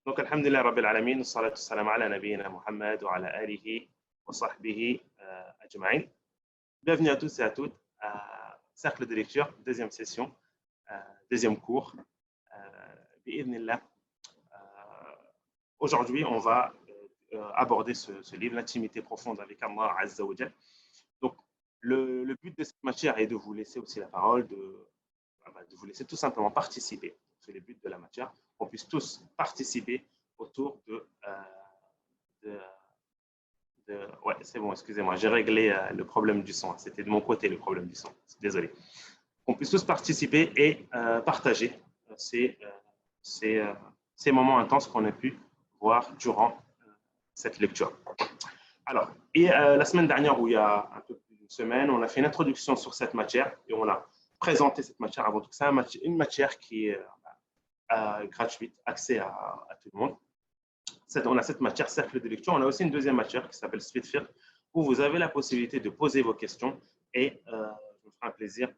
Donc, alhamdulillah, rabbil alamin, salatu salam ala nabiyyina Muhammad wa ala alihi wa sahbihi ajma'in. Bienvenue à tous et à toutes à Cercle de lecture, deuxième session, deuxième cours. Bi'idhnillah. Aujourd'hui, on va aborder ce livre, L'intimité profonde avec Allah Azza wa Jal. Donc, le but de cette matière est de vous laisser aussi la parole, de vous laisser tout simplement participer. C'est le but de la matière, qu'on puisse tous participer autour ouais, c'est bon, excusez-moi, j'ai réglé le problème du son. C'était de mon côté le problème du son. Désolé. Qu'on puisse tous participer et partager ces moments intenses qu'on a pu voir durant cette lecture. Alors, la semaine dernière, où il y a un peu plus d'une semaine, on a fait une introduction sur cette matière et on a présenté cette matière avant tout. C'est une matière qui est gratuite, accès à tout le monde. On a cette matière cercle de lecture. On a aussi une deuxième matière qui s'appelle Speed Fiqh, où vous avez la possibilité de poser vos questions et je me ferai un plaisir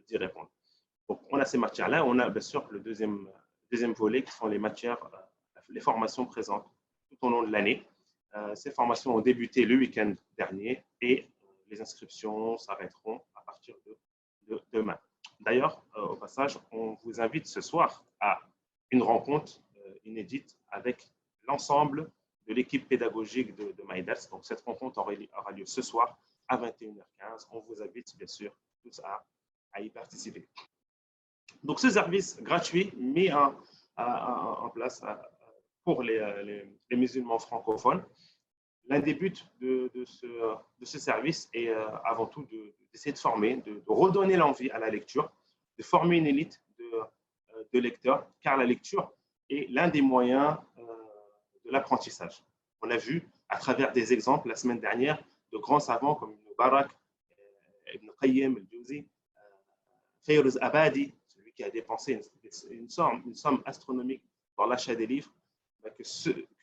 d'y répondre. Donc, on a ces matières-là. On a bien sûr le deuxième volet qui sont les matières, les formations présentes tout au long de l'année. Ces formations ont débuté le week-end dernier et les inscriptions s'arrêteront à partir de demain. D'ailleurs, au passage, on vous invite ce soir à une rencontre inédite avec l'ensemble de l'équipe pédagogique de MyDars. Donc, cette rencontre aura lieu ce soir à 21h15. On vous invite bien sûr tous à y participer. Donc, ce service gratuit mis en place pour les musulmans francophones. L'un des buts de ce service est avant tout d'essayer de former, de redonner l'envie à la lecture, de former une élite de lecteurs, car la lecture est l'un des moyens de l'apprentissage. On a vu à travers des exemples la semaine dernière de grands savants comme Ibn Barak, Ibn Qayyim al-Jawzi, Fayruz Abadi, celui qui a dépensé une somme astronomique dans l'achat des livres,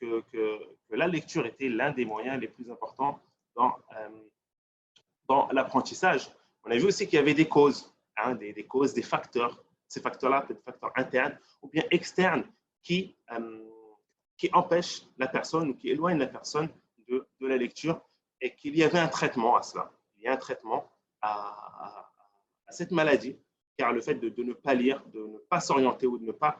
que la lecture était l'un des moyens les plus importants dans l'apprentissage. On a vu aussi qu'il y avait des causes, des causes, des facteurs. Ces facteurs-là, peut-être des facteurs internes ou bien externes qui empêchent la personne ou qui éloignent la personne de la lecture, et qu'il y avait un traitement à cela. Il y a un traitement à cette maladie, car le fait de ne pas lire, de ne pas s'orienter ou de ne pas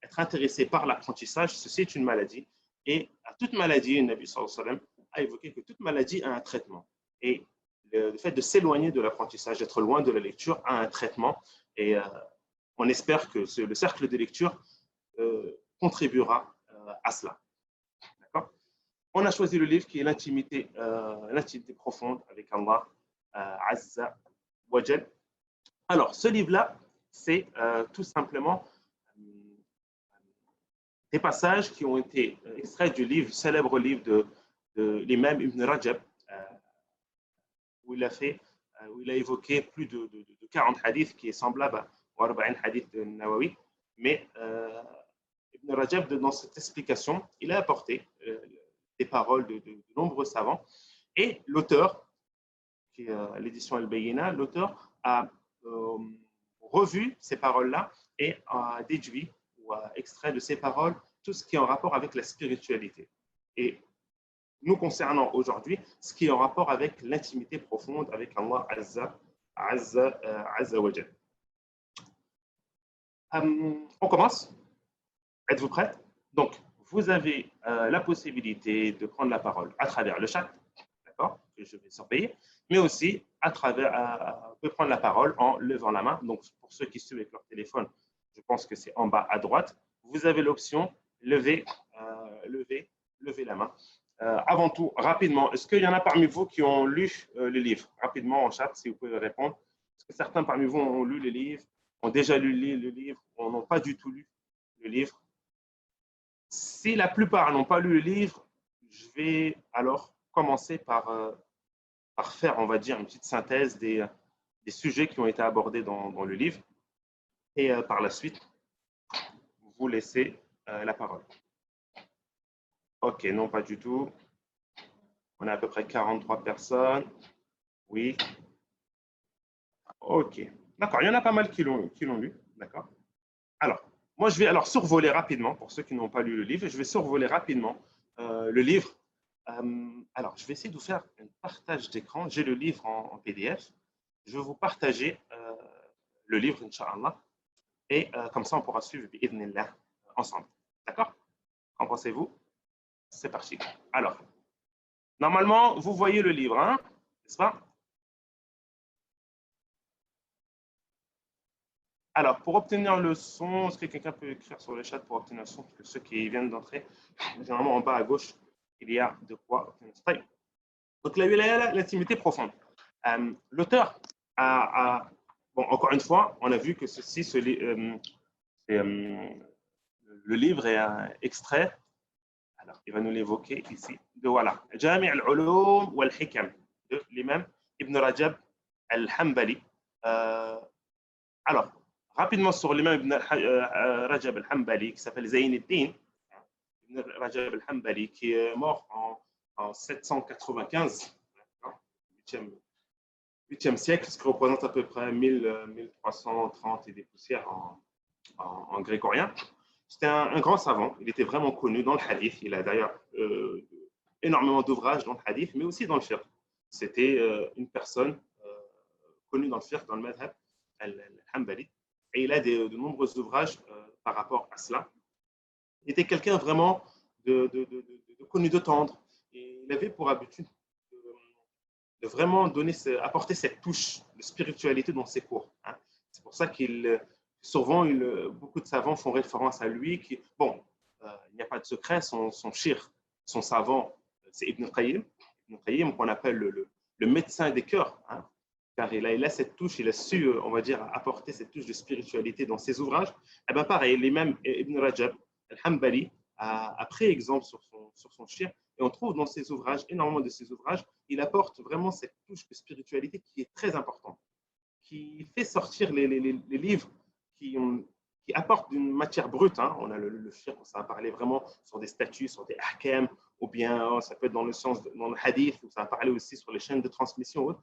être intéressé par l'apprentissage, ceci est une maladie. Et à toute maladie, le Nabi sallallahu alayhi wa sallam a évoqué que toute maladie a un traitement. Et le fait de s'éloigner de l'apprentissage, d'être loin de la lecture, a un traitement. Et on espère que le cercle de lecture contribuera à cela. On a choisi le livre qui est l'intimité profonde avec Allah Azza wa Jal. Alors, ce livre-là, c'est tout simplement des passages qui ont été extraits du célèbre livre de l'imam Ibn Rajab, où il a évoqué plus de 40 hadiths, qui est semblable aux 40 hadiths de Nawawi. Mais Ibn Rajab, dans cette explication, il a apporté des paroles de nombreux savants. Et l'auteur, qui est l'édition Al-Bayyina, l'auteur a revu ces paroles-là et a déduit ou a extrait de ces paroles tout ce qui est en rapport avec la spiritualité. Et nous concernant aujourd'hui, ce qui est en rapport avec l'intimité profonde avec Allah Azza wa Jal. On commence. Êtes-vous prêts? Donc, vous avez la possibilité de prendre la parole à travers le chat, d'accord, que je vais surveiller, mais aussi vous pouvez prendre la parole en levant la main. Donc, pour ceux qui suivent avec leur téléphone, je pense que c'est en bas à droite. Vous avez l'option lever la main. Avant tout, rapidement, est-ce qu'il y en a parmi vous qui ont lu le livre? Rapidement en chat, si vous pouvez répondre. Est-ce que certains parmi vous ont lu le livre, ont déjà lu le livre, ou n'ont pas du tout lu le livre? Si la plupart n'ont pas lu le livre, je vais alors commencer par faire, on va dire, une petite synthèse des sujets qui ont été abordés dans le livre. Et par la suite, vous laissez la parole. Ok, non, pas du tout. On a à peu près 43 personnes. Oui. Ok. D'accord, il y en a pas mal qui l'ont lu. D'accord. Alors, Moi, je vais alors survoler rapidement, pour ceux qui n'ont pas lu le livre, je vais survoler rapidement le livre. Alors, je vais essayer de vous faire un partage d'écran. J'ai le livre en PDF. Je vais vous partager le livre, Inch'Allah. Et comme ça, on pourra suivre bi'idhnillah ensemble. D'accord? Qu'en pensez-vous? C'est parti. Alors, normalement, vous voyez le livre, hein, n'est-ce pas? Alors, pour obtenir le son, est-ce que quelqu'un peut écrire sur le chat pour obtenir le son? Parce que ceux qui viennent d'entrer, généralement en bas à gauche, il y a de quoi obtenir le son. Donc, la wilaya, l'intimité profonde. L'auteur bon, encore une fois, on a vu que le livre est un extrait. Alors, il va nous l'évoquer ici. De voilà. Jami' al-Ulum wal-Hikam de l'imam Ibn Rajab al-Hanbali. Alors, rapidement sur l'imam Ibn Rajab al-Hanbali, qui s'appelle Zayn al-Din, Ibn Rajab al-Hanbali, qui est mort en 795, 8e siècle, ce qui représente à peu près 1330 et des poussières en grégorien. C'était un grand savant, il était vraiment connu dans le hadith, il a d'ailleurs énormément d'ouvrages dans le hadith, mais aussi dans le fiqh. C'était une personne connue dans le fiqh, dans le madhab al-Hanbali, et il a de nombreux ouvrages par rapport à cela. Il était quelqu'un vraiment de connu de tendre, et il avait pour habitude de vraiment apporter cette touche de spiritualité dans ses cours. Hein. C'est pour ça qu'il souvent, beaucoup de savants font référence à lui. Bon, il n'y a pas de secret, son shir, son savant, c'est Ibn Qayyim. Ibn Qayyim, qu'on appelle le médecin des cœurs, hein, car il a cette touche, il a su, on va dire, apporter cette touche de spiritualité dans ses ouvrages. Et bien pareil, même Ibn Rajab al-Hanbali a pris exemple sur son shir, et on trouve dans ses ouvrages, énormément de ses ouvrages, il apporte vraiment cette touche de spiritualité qui est très importante, qui fait sortir les livres qui apportent d'une matière brute. Hein. On a le fiqh, ça va parler vraiment sur des statuts, sur des ahkam, ou bien ça peut être dans le sens, dans le hadith, où ça va parler aussi sur les chaînes de transmission.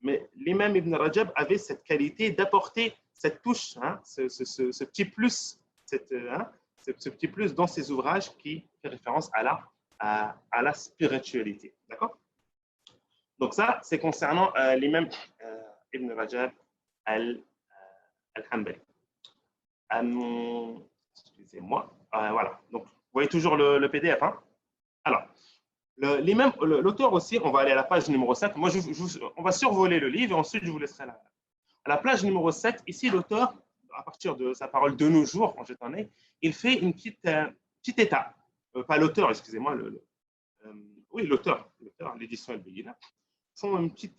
Mais l'imam Ibn Rajab avait cette qualité d'apporter cette touche, hein, ce petit plus, ce petit plus dans ses ouvrages qui fait référence à la spiritualité. D'accord? Donc ça, c'est concernant l'imam Ibn Rajab al-Hanbali. Excusez-moi. Voilà. Donc, vous voyez toujours le PDF. Hein? Alors, l'auteur aussi, on va aller à la page numéro 7. Moi, on va survoler le livre et ensuite, je vous laisserai là. À la page numéro 7, ici, l'auteur, à partir de sa parole de nos jours, quand j'étais né, il fait une petite étape. Pas l'auteur, excusez-moi. Oui, l'auteur, l'édition El-Bayina, font un petit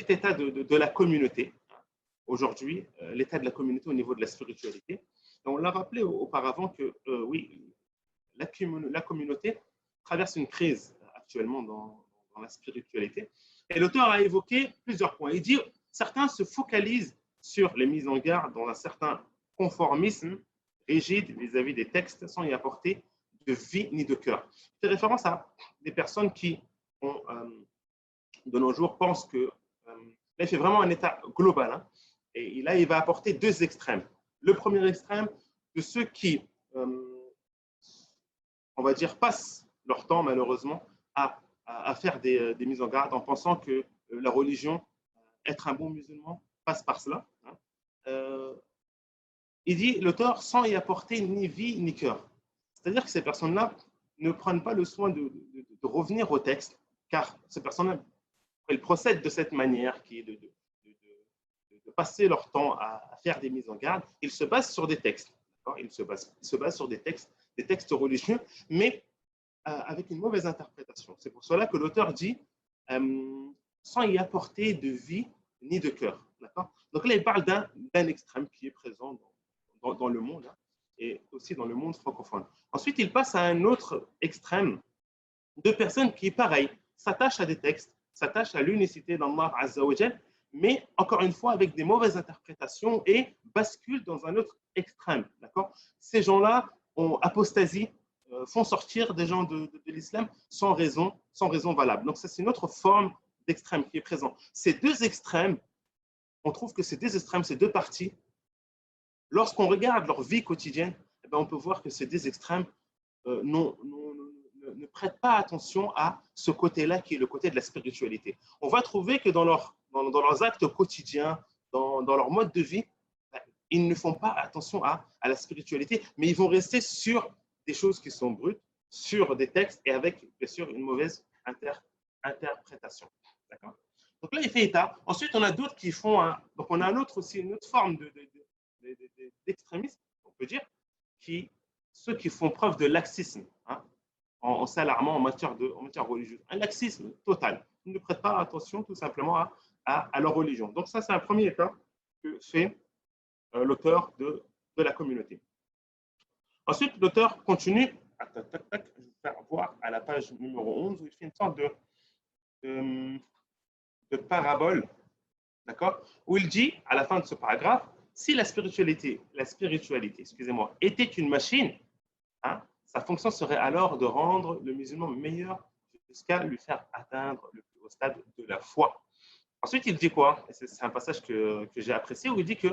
état de la communauté. Aujourd'hui, l'état de la communauté au niveau de la spiritualité. Et on l'a rappelé auparavant que, oui, la communauté traverse une crise actuellement dans la spiritualité. Et l'auteur a évoqué plusieurs points. Il dit certains se focalisent sur les mises en garde dans un certain conformisme rigide vis-à-vis des textes sans y apporter de vie ni de cœur. Il fait référence à des personnes qui, de nos jours, pensent que là, il fait vraiment un état global. Hein, et là, il va apporter deux extrêmes. Le premier extrême de ceux qui, on va dire, passent leur temps, malheureusement, à faire des mises en garde en pensant que la religion, être un bon musulman, passe par cela. Hein. Il dit, l'auteur, sans y apporter ni vie ni cœur. C'est-à-dire que ces personnes-là ne prennent pas le soin de revenir au texte, car ces personnes-là, elles procèdent de cette manière qui est de passer leur temps à faire des mises en garde. Ils se basent sur des textes. Ils se basent sur des textes religieux, mais avec une mauvaise interprétation. C'est pour cela que l'auteur dit sans y apporter de vie ni de cœur. Donc là, il parle d'un extrême qui est présent dans le monde, hein, et aussi dans le monde francophone. Ensuite, il passe à un autre extrême de personnes qui, pareil, s'attachent à des textes, s'attachent à l'unicité d'Allah Azza wa Jal, mais encore une fois avec des mauvaises interprétations et basculent dans un autre extrême. Ces gens-là ont apostasie, font sortir des gens de l'islam sans raison valable. Donc ça, c'est une autre forme d'extrême qui est présent. Ces deux extrêmes, on trouve que ces deux extrêmes, ces deux parties, lorsqu'on regarde leur vie quotidienne, eh bien, on peut voir que ces deux extrêmes ne prêtent pas attention à ce côté-là qui est le côté de la spiritualité. On va trouver que dans leurs actes quotidiens, dans leur mode de vie, ils ne font pas attention à la spiritualité, mais ils vont rester sur des choses qui sont brutes, sur des textes et avec, bien sûr, une mauvaise interprétation. D'accord? Donc là, il fait état. Ensuite, on a d'autres qui font donc on a aussi une autre forme d'extrémisme, on peut dire, ceux qui font preuve de laxisme, hein, en s'alarmant en matière religieuse. Un laxisme total. Ils ne prêtent pas attention tout simplement à leur religion. Donc ça, c'est un premier état que fait l'auteur de la communauté. Ensuite, l'auteur continue, je vais faire voir à la page numéro 11, où il fait une sorte de parabole, d'accord, où il dit, à la fin de ce paragraphe, si la spiritualité, excusez-moi, était une machine, hein, sa fonction serait alors de rendre le musulman meilleur jusqu'à lui faire atteindre le plus haut stade de la foi. Ensuite, il dit quoi? C'est un passage que j'ai apprécié, où il dit que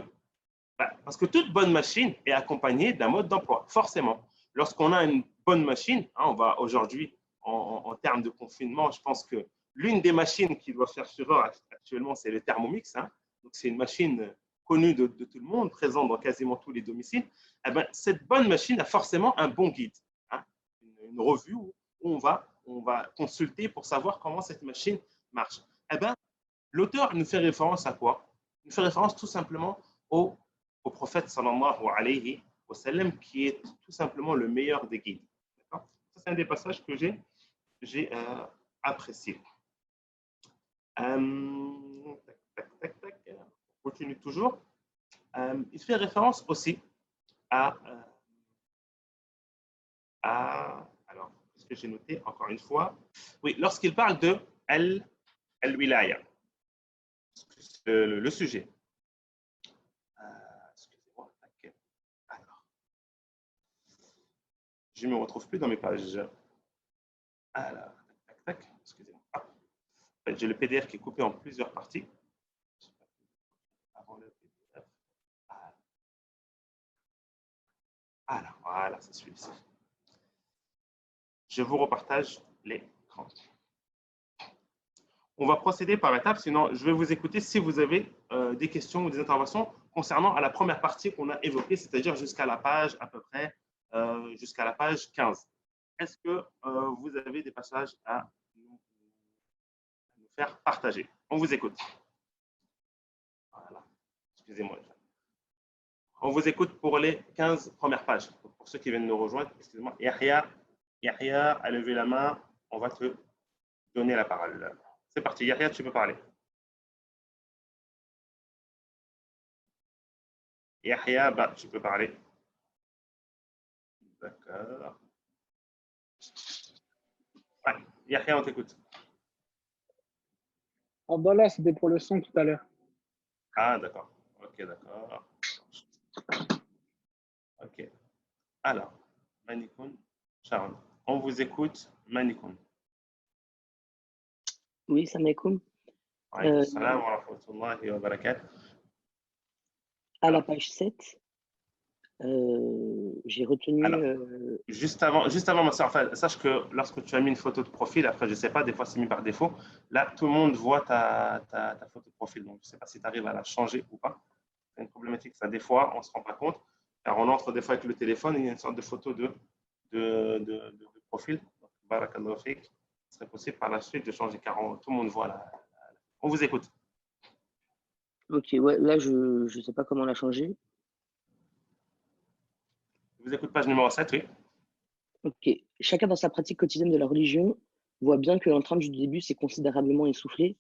parce que toute bonne machine est accompagnée d'un mode d'emploi, forcément. Lorsqu'on a une bonne machine, hein, on va aujourd'hui, en termes de confinement, je pense que l'une des machines qui doit faire fureur actuellement, c'est le Thermomix. Hein. Donc, c'est une machine connue de tout le monde, présente dans quasiment tous les domiciles. Eh ben, cette bonne machine a forcément un bon guide, hein, une revue où on va consulter pour savoir comment cette machine marche. Eh ben, l'auteur nous fait référence à quoi? Il nous fait référence tout simplement au prophète sallallahu alayhi wa sallam, qui est tout simplement le meilleur des guides. Ça, c'est un des passages que j'ai apprécié. On continue toujours. Il fait référence aussi alors, qu'est-ce que j'ai noté encore une fois? Oui, lorsqu'il parle de al-wilaya, le sujet. Je ne me retrouve plus dans mes pages. Alors, excusez-moi. En fait, j'ai le PDF qui est coupé en plusieurs parties. Avant le PDF. Alors, voilà, c'est celui-ci. Je vous repartage l'écran. On va procéder par étapes, sinon je vais vous écouter si vous avez des questions ou des interventions concernant à la première partie qu'on a évoquée, c'est-à-dire jusqu'à la page à peu près, jusqu'à la page 15. Est-ce que vous avez des passages à nous faire partager? On vous écoute. Voilà. Excusez-moi. On vous écoute pour les 15 premières pages. Pour ceux qui viennent nous rejoindre, excusez-moi. Yahya a levé la main. On va te donner la parole. C'est parti. Yahya, tu peux parler. Yahya, bah, tu peux parler. D'accord. Ouais. Yahya, on t'écoute. Abdallah, c'était pour le son tout à l'heure. Ah, d'accord. Ok, d'accord. Ok. Alors, Manikoun, Sharon, on vous écoute. Manikoun. Oui, salam alaikum. Salam wa rahmatullahi wa barakatuh. À la page 7, j'ai retenu… Alors, juste avant, ma soeur, enfin, sache que lorsque tu as mis une photo de profil, après, je ne sais pas, des fois c'est mis par défaut, là, tout le monde voit ta photo de profil. Donc, je ne sais pas si tu arrives à la changer ou pas. C'est une problématique, ça. Des fois, on ne se rend pas compte, car on entre des fois avec le téléphone et il y a une sorte de photo de profil. Donc, barakallahu fik. Ce serait possible par la suite de changer, car tout le monde voit là. On vous écoute. Ok, ouais, là, je ne sais pas comment la changer. Je vous écoute, page numéro 7, oui. Ok. Chacun dans sa pratique quotidienne de la religion voit bien que l'entrave du début s'est considérablement essoufflée.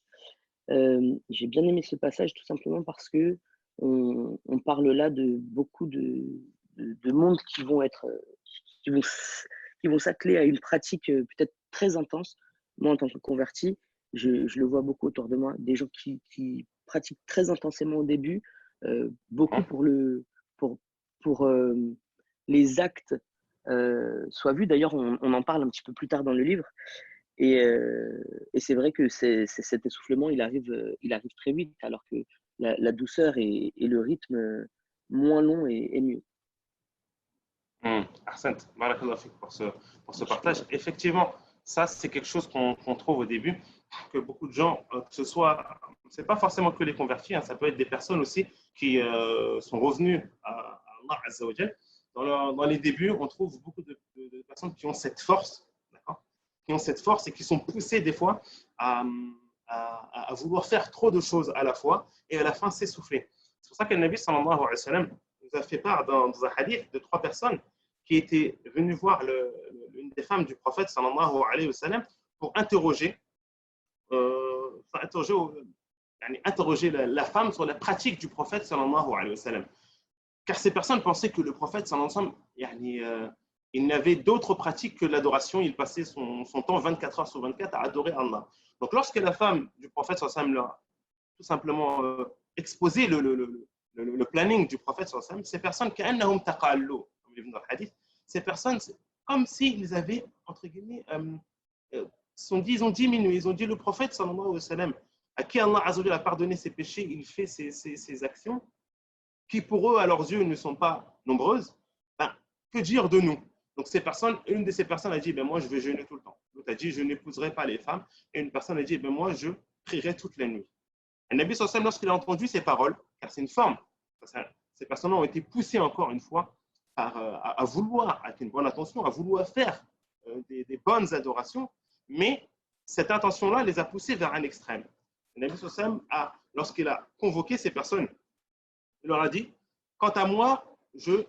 J'ai bien aimé ce passage tout simplement parce que on parle là de beaucoup de monde qui vont s'atteler à une pratique peut-être très intense. Moi, en tant que converti, je le vois beaucoup autour de moi, des gens qui pratiquent très intensément au début, beaucoup pour les actes soient vus. D'ailleurs, on en parle un petit peu plus tard dans le livre. Et c'est vrai que cet essoufflement, il arrive très vite, alors que la douceur et le rythme moins long et mieux. Ahsant, barakallahu fik pour ce partage. Effectivement, ça, c'est quelque chose qu'on trouve au début, que beaucoup de gens, que ce soit, c'est pas forcément que les convertis, hein, ça peut être des personnes aussi qui sont revenues à Allah Azza wa Jal. Dans les débuts, on trouve beaucoup de personnes qui ont cette force, d'accord, qui ont cette force et qui sont poussées des fois à vouloir faire trop de choses à la fois et à la fin s'essouffler. C'est pour ça que le Nabi sallallahu alayhi wa sallam nous a fait part dans un hadith de 3 personnes qui étaient venues voir l'une des femmes du prophète sallallahu alayhi wa sallam pour interroger la femme sur la pratique du prophète sallallahu alayhi wa sallam. Car ces personnes pensaient que le prophète sallallahu alayhi wa sallam, il n'avait d'autre pratique que l'adoration. Il passait son temps 24 heures sur 24 à adorer Allah. Donc lorsque la femme du prophète sallallahu alayhi wa sallam leur a tout simplement exposé le planning du prophète sallallahu alayhi wa sallam, ces personnes كأنهم تقالوا, comme il est venu dans le hadith, ces personnes, c'est comme s'ils avaient, entre guillemets, ils ont diminué, ils ont dit le prophète sallallahu alayhi wa sallam, à qui Allah Azza wa Jalla a pardonné ses péchés, il fait ses actions qui pour eux, à leurs yeux, ne sont pas nombreuses. Ben, que dire de nous? Donc ces personnes, une de ces personnes a dit, ben moi je vais jeûner tout le temps. L'autre a dit, je n'épouserai pas les femmes. Et une personne a dit, ben moi je prierai toute la nuit. Et Nabi sallallahu alayhi wa sallam, lorsqu'il a entendu ces paroles, car c'est une forme, ces personnes ont été poussées encore une fois à vouloir, avec une bonne intention, à vouloir faire des bonnes adorations, mais cette intention-là les a poussées vers un extrême. Le Nabi sallallahu alayhi wa sallam, lorsqu'il a convoqué ces personnes, il leur a dit, quant à moi, je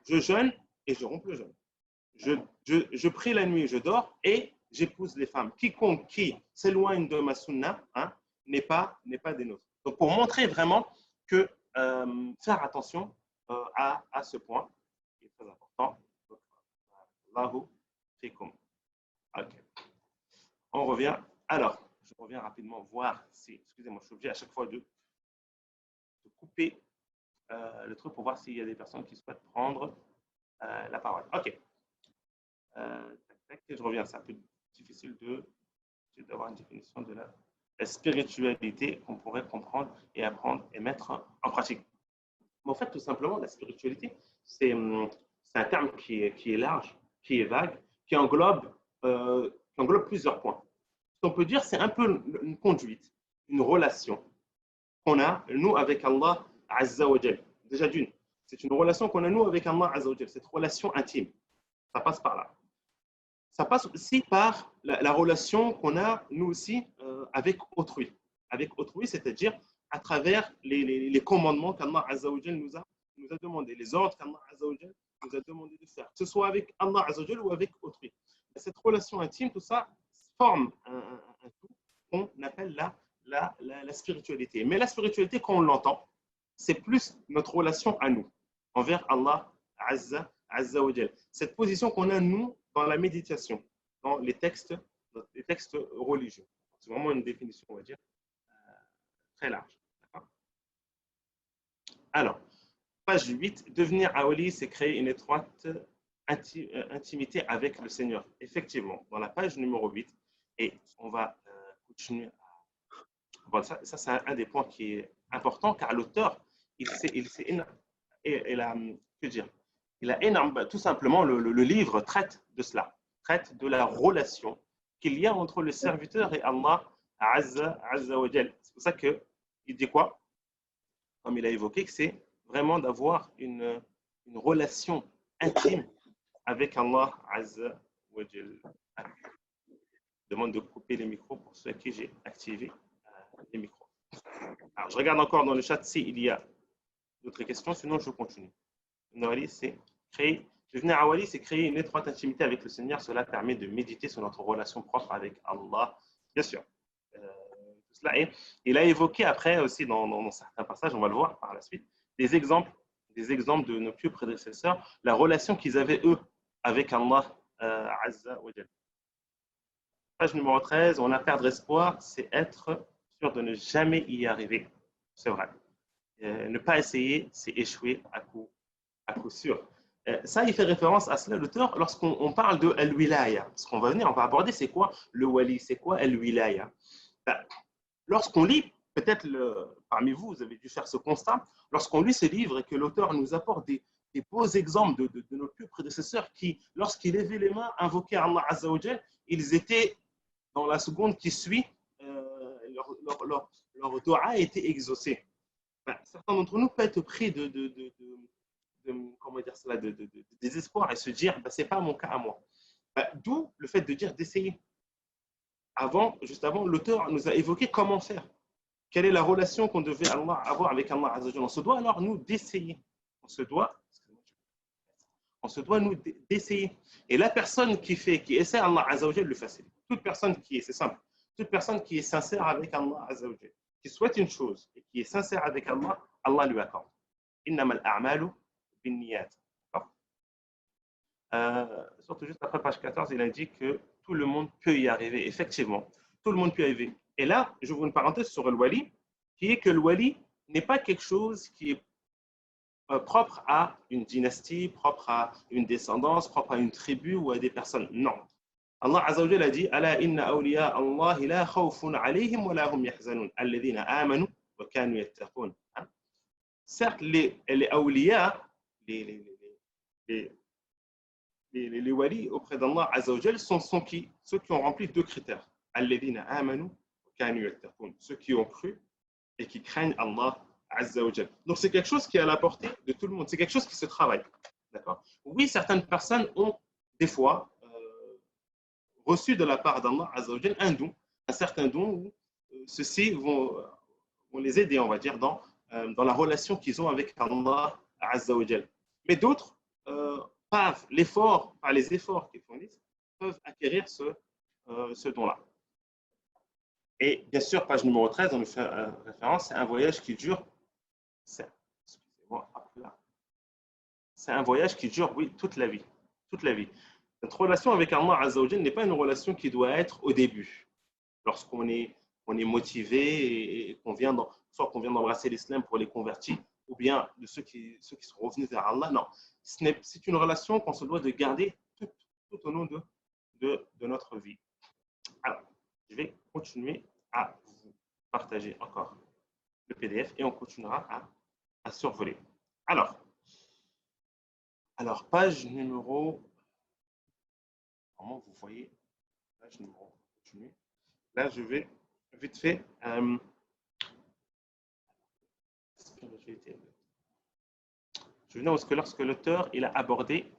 jeûne et je romps le jeûne. Je prie la nuit, je dors et j'épouse les femmes. Quiconque qui s'éloigne de ma sunna n'est pas des nôtres. Donc pour montrer vraiment que faire attention à ce point, qui est très important. Allahu fikum. Ok. On revient. Alors, je reviens rapidement voir si, excusez-moi, je suis obligé à chaque fois de couper le truc pour voir s'il y a des personnes qui souhaitent prendre la parole. Ok. Je reviens. C'est un peu difficile d'avoir une définition de la spiritualité qu'on pourrait comprendre et apprendre et mettre en pratique. Mais en fait, tout simplement, la spiritualité, c'est un terme qui est large, qui est vague, qui englobe plusieurs points. Ce qu'on peut dire, c'est un peu une conduite, une relation qu'on a, nous, avec Allah Azza wa Jal. Déjà d'une, c'est une relation qu'on a, nous, avec Allah Azza wa Jal, cette relation intime. Ça passe par là. Ça passe aussi par la relation qu'on a, nous aussi, avec autrui. Avec autrui, c'est-à-dire à travers les commandements qu'Allah Azza wa Jal nous a demandé, les ordres qu'Allah Azza wa Jal nous a demandé de faire, que ce soit avec Allah Azza wa Jal ou avec autrui. Cette relation intime, tout ça forme un tout qu'on appelle la spiritualité. Mais la spiritualité, quand on l'entend, c'est plus notre relation à nous, envers Allah Azza wa Jal. Cette position qu'on a, nous, dans la méditation, dans les textes religieux. C'est vraiment une définition, on va dire, très large. Alors, page 8, devenir awali, c'est créer une étroite intimité avec le Seigneur. Effectivement, dans la page numéro 8, et on va continuer. Bon, ça c'est un des points qui est important, car l'auteur, il a tout simplement, le livre traite de cela, traite de la relation qu'il y a entre le serviteur et Allah Azza wa Jal. C'est pour ça qu'il dit quoi? Comme il a évoqué, que c'est vraiment d'avoir une relation intime avec Allah Azza wa Jal. Je demande de couper les micros pour ceux à qui j'ai activé les micros. Alors, je regarde encore dans le chat s'il y a d'autres questions, sinon je continue. Nawali, c'est devenir awali, c'est créer une étroite intimité avec le Seigneur. Cela permet de méditer sur notre relation propre avec Allah, bien sûr. Tout cela est. Il a évoqué après aussi dans certains passages, on va le voir par la suite, des exemples de nos pieux prédécesseurs, la relation qu'ils avaient eux avec Allah Azza wa Jal. Page numéro 13, on a perdre espoir, c'est être sûr de ne jamais y arriver. C'est vrai. Ne pas essayer, c'est échouer à coup sûr. Ça, il fait référence à cela, l'auteur, lorsqu'on parle de al-wilaya. Ce qu'on va aborder, c'est quoi le wali? C'est quoi al-wilaya? Lorsqu'on lit peut-être parmi vous, vous avez dû faire ce constat, lorsqu'on lit ces livres et que l'auteur nous apporte des beaux exemples de nos plus prédécesseurs qui, lorsqu'ils levaient les mains, invoquaient Allah Azza wa Jal, ils étaient, dans la seconde qui suit, leur doua était exaucé. Ben, certains d'entre nous peuvent être pris comment dire cela, de désespoir et se dire, ben, ce n'est pas mon cas à moi. Ben, d'où le fait de dire d'essayer. Juste avant, l'auteur nous a évoqué comment faire. Quelle est la relation qu'on devait avoir avec Allah Azza wa Jal. On se doit alors, nous, d'essayer. On se doit, nous, d'essayer. Et la personne qui essaie, Allah Azza wa Jal le facilite. Toute personne c'est simple, toute personne qui est sincère avec Allah Azza wa Jal, qui souhaite une chose et qui est sincère avec Allah, Allah lui accorde. Innama al-a'malu bin-niyat. Surtout juste après page 14, il indique que tout le monde peut y arriver. Effectivement, tout le monde peut y arriver. Et là, je vous une parenthèse sur le wali, qui est que le wali n'est pas quelque chose qui est propre à une dynastie, propre à une descendance, propre à une tribu ou à des personnes. Non. Allah Azza wa Jalla a dit Ala inna awliya Allah la khawfun alayhim wa la hum yahzanun alladhina amanu wa kanu yattaqun. Certes, les awliya, les walis auprès d'Allah Azza wa Jalla sont ceux qui ont rempli deux critères. Alladhina amanu wa kanu yattaqun. Ceux qui ont cru et qui craignent Allah Azza wa Jalla. Donc c'est quelque chose qui est à la portée de tout le monde. C'est quelque chose qui se travaille. D'accord ? Oui, certaines personnes ont des fois reçu de la part d'Allah Azza wa Jalla un certain don où ceux-ci vont les aider, on va dire, dans la relation qu'ils ont avec Allah Azza wa Jalla. Mais d'autres, par les efforts qu'ils fournissent, peuvent acquérir ce don-là. Et bien sûr, page numéro 13, on nous fait référence, c'est un voyage qui dure, c'est un voyage qui dure, oui, toute la vie. Toute la vie. Notre relation avec Allah Azza wa Jalla n'est pas une relation qui doit être au début, lorsqu'on est motivé et qu'on vient d'embrasser l'islam pour les convertis, ou bien de ceux qui sont revenus vers Allah. Non, c'est une relation qu'on se doit de garder tout au long de notre vie. Alors, je vais continuer à vous partager encore le PDF et on continuera à survoler. Alors, page numéro... Comment vous voyez page numéro... Continuer. Là, je vais vite fait... je venais lorsque l'auteur il a abordé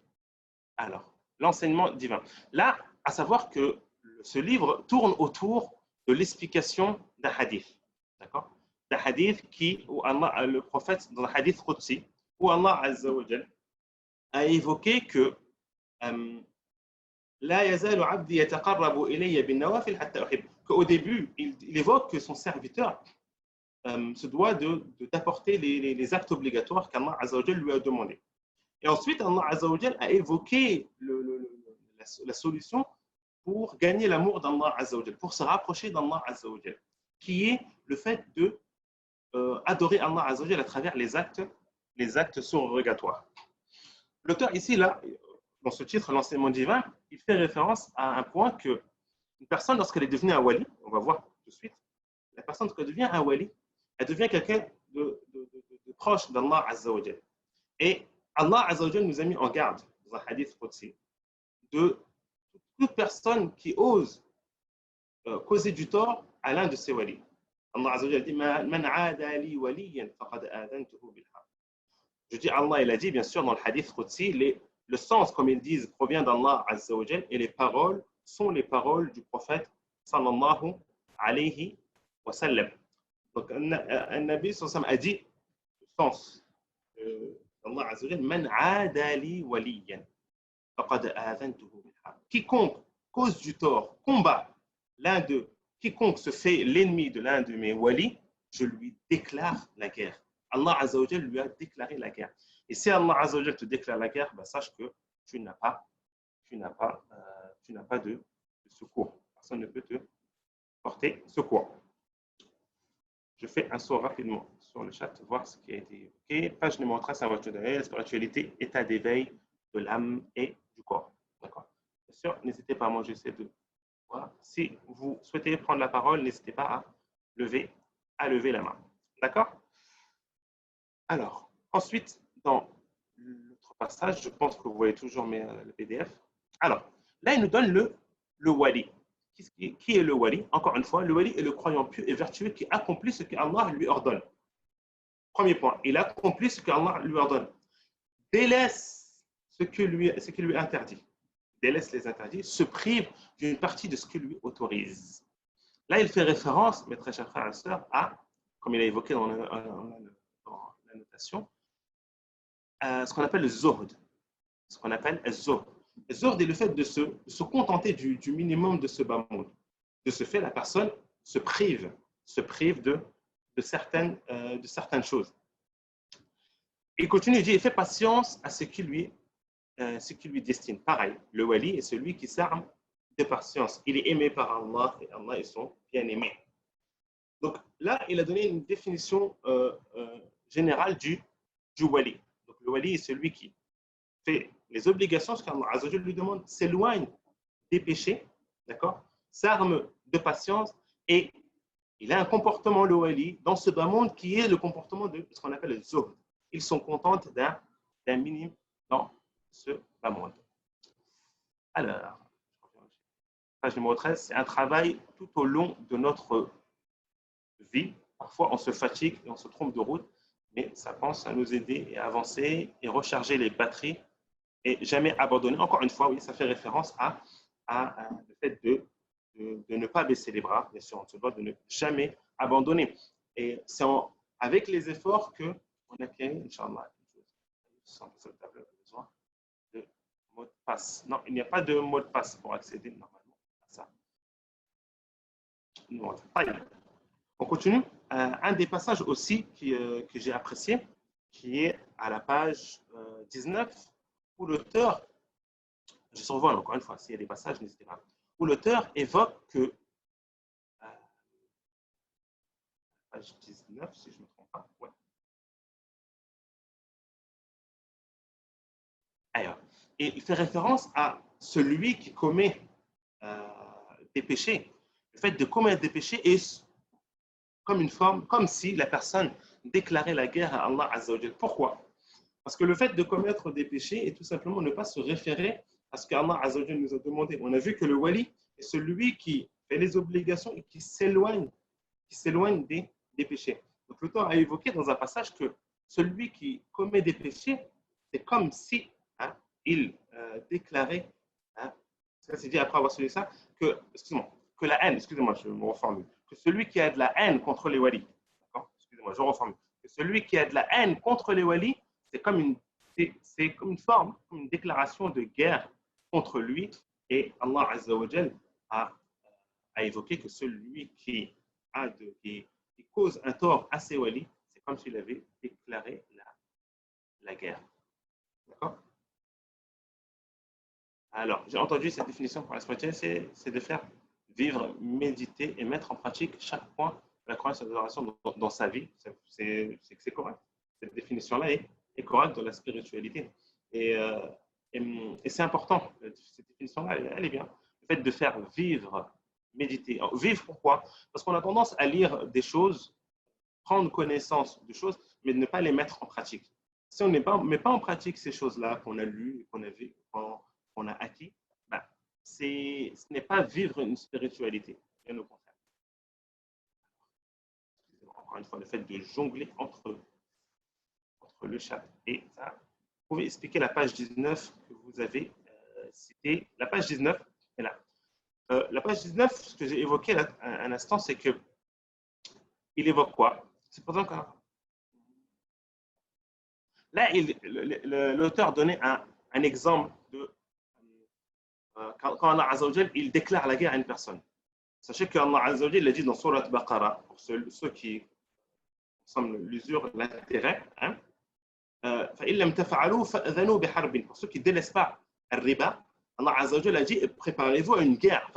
l'enseignement divin. Là, à savoir que ce livre tourne autour de l'explication d'un hadith. D'accord ? D'un hadith où Allah, le prophète, dans un hadith Qudsi, où Allah Azza wa Jal a évoqué que La yazalu abdi yataqarrabu ilayya bin nawafil hatta uhib. Qu'au début, il évoque que son serviteur se doit d'apporter les actes obligatoires qu'Allah Azza wa Jal lui a demandé. Et ensuite, Allah Azza wa Jal a évoqué la solution pour gagner l'amour d'Allah Azza wa Jal, pour se rapprocher d'Allah Azza wa Jal, qui est le fait de adorer Allah Azza wa Jal à travers les actes surrogatoires. L'auteur ici, là, dans ce titre, l'enseignement divin, il fait référence à un point que une personne, lorsqu'elle est devenue un wali, on va voir tout de suite, la personne, lorsqu'elle devient un wali, elle devient quelqu'un de proche d'Allah Azza wa Jal. Et Allah Azza wa Jal nous a mis en garde dans un hadith qudsi de toute personne qui ose causer du tort à l'un de ses walis. Allah Azza wa Jal dit Man aada li waliyan faqad adantuhu bil haqq. Je dis Allah, il a dit bien sûr dans le hadith qudsi, le sens, comme ils disent, provient d'Allah Azza wa Jal et les paroles sont les paroles du prophète sallallahu alayhi wa sallam. Donc, un Nabi sallam a dit le sens d'Allah Azza wa Jal Man aada li waliyan faqad adantuhu bil haqq. Quiconque cause du tort, combat quiconque se fait l'ennemi de l'un de mes walis, je lui déclare la guerre. Allah Azza wa Jal lui a déclaré la guerre. Et si Allah Azza wa Jal te déclare la guerre, sache que tu n'as pas de secours. Personne ne peut te porter secours. Je fais un saut rapidement sur le chat, voir ce qui a été évoqué. Page numéro 13, ça va te donner la spiritualité, état d'éveil de l'âme et du corps. D'accord. Bien sûr, n'hésitez pas à manger ces deux. Voilà. Si vous souhaitez prendre la parole, n'hésitez pas à lever à lever la main. D'accord? Alors, ensuite, dans l'autre passage, je pense que vous voyez toujours le PDF. Alors, là, il nous donne le wali. Qui est le wali? Encore une fois, le wali est le croyant pieux et vertueux qui accomplit ce qu'Allah lui ordonne. Premier point, il accomplit ce qu'Allah lui ordonne. Délaisse ce qui lui interdit. Délaisse les interdits, se prive d'une partie de ce qu'il lui autorise. Là, il fait référence, mes très chers frères et sœurs, à, comme il a évoqué dans la notation, à ce qu'on appelle le zuhd. Ce qu'on appelle le zuhd. Le zuhd est le fait de se contenter du minimum de ce bas monde. De ce fait, la personne se prive de certaines choses. Il continue, il dit, il fait patience à ce qui lui destine. Pareil, le wali est celui qui s'arme de patience. Il est aimé par Allah et Allah est son bien-aimé. Donc là, il a donné une définition générale du wali. Donc le wali est celui qui fait les obligations, ce qu'Allah Azza wa Jalla lui demande, s'éloigne des péchés, d'accord, s'arme de patience et il a un comportement, le wali, dans ce bas monde qui est le comportement de ce qu'on appelle le zuhd. Ils sont contents d'un minimum dans ce bas monde. Alors, page numéro 13, c'est un travail tout au long de notre vie. Parfois, on se fatigue et on se trompe de route, mais ça pense à nous aider à avancer et recharger les batteries et jamais abandonner. Encore une fois, oui, ça fait référence à le fait de ne pas baisser les bras. Bien sûr, on se doit de ne jamais abandonner. Et c'est avec les efforts qu'on acquiert, Inch'Allah, besoin de mot de passe. Non, il n'y a pas de mot de passe pour accéder normalement à ça. Non, on continue. Un des passages aussi que j'ai apprécié, qui est à la page 19, où l'auteur, je survole encore une fois, s'il y a des passages, n'hésitez pas, où l'auteur évoque que, page 19, si je ne me trompe pas, ouais. Alors, et il fait référence à celui qui commet des péchés. Le fait de commettre des péchés est comme si la personne déclarait la guerre à Allah Azza wa Jal. Pourquoi? Parce que le fait de commettre des péchés est tout simplement ne pas se référer à ce qu'Allah Azza wa Jal nous a demandé. On a vu que le wali est celui qui fait les obligations et qui s'éloigne des péchés. Donc l'auteur a évoqué dans un passage que celui qui commet des péchés, c'est comme si il déclarait, ça s'est dit après avoir suivi ça, que la haine, excusez-moi, je me reformule, que celui qui a de la haine contre les walis, excusez-moi, je reformule, que celui qui a de la haine contre les walis, c'est comme une forme, comme une déclaration de guerre contre lui, et Allah Azza wa Jal a évoqué que celui qui cause un tort à ses walis, c'est comme s'il avait déclaré la guerre. D'accord? Alors, j'ai entendu cette définition pour la spiritualité, c'est de faire vivre, méditer et mettre en pratique chaque point de la croyance et de l'adoration dans sa vie. C'est correct. Cette définition-là est correcte dans la spiritualité. Et c'est important. Cette définition-là, elle est bien. Le fait de faire vivre, méditer. Alors, vivre, pourquoi? Parce qu'on a tendance à lire des choses, prendre connaissance de choses, mais de ne pas les mettre en pratique. Si on ne met pas en pratique ces choses-là qu'on a lues, qu'on a vues, qu'on a acquis, ce n'est pas vivre une spiritualité, bien au contraire. Encore une fois, le fait de jongler entre le chat et ça. Vous pouvez expliquer la page 19 que vous avez citée. La page 19 est là. La page 19, ce que j'ai évoqué là, un instant, c'est qu'il évoque quoi? C'est pour exemple là, l'auteur donnait un exemple de quand Allah Azza wa Jal, il déclare la guerre à une personne. Sachez qu'Allah Azza wa Jal l'a dit dans Surat Baqarah, pour ceux qui consomment l'usure, l'intérêt, pour ceux qui ne délaissent pas le riba, Allah Azza wa Jal a dit préparez-vous à une guerre.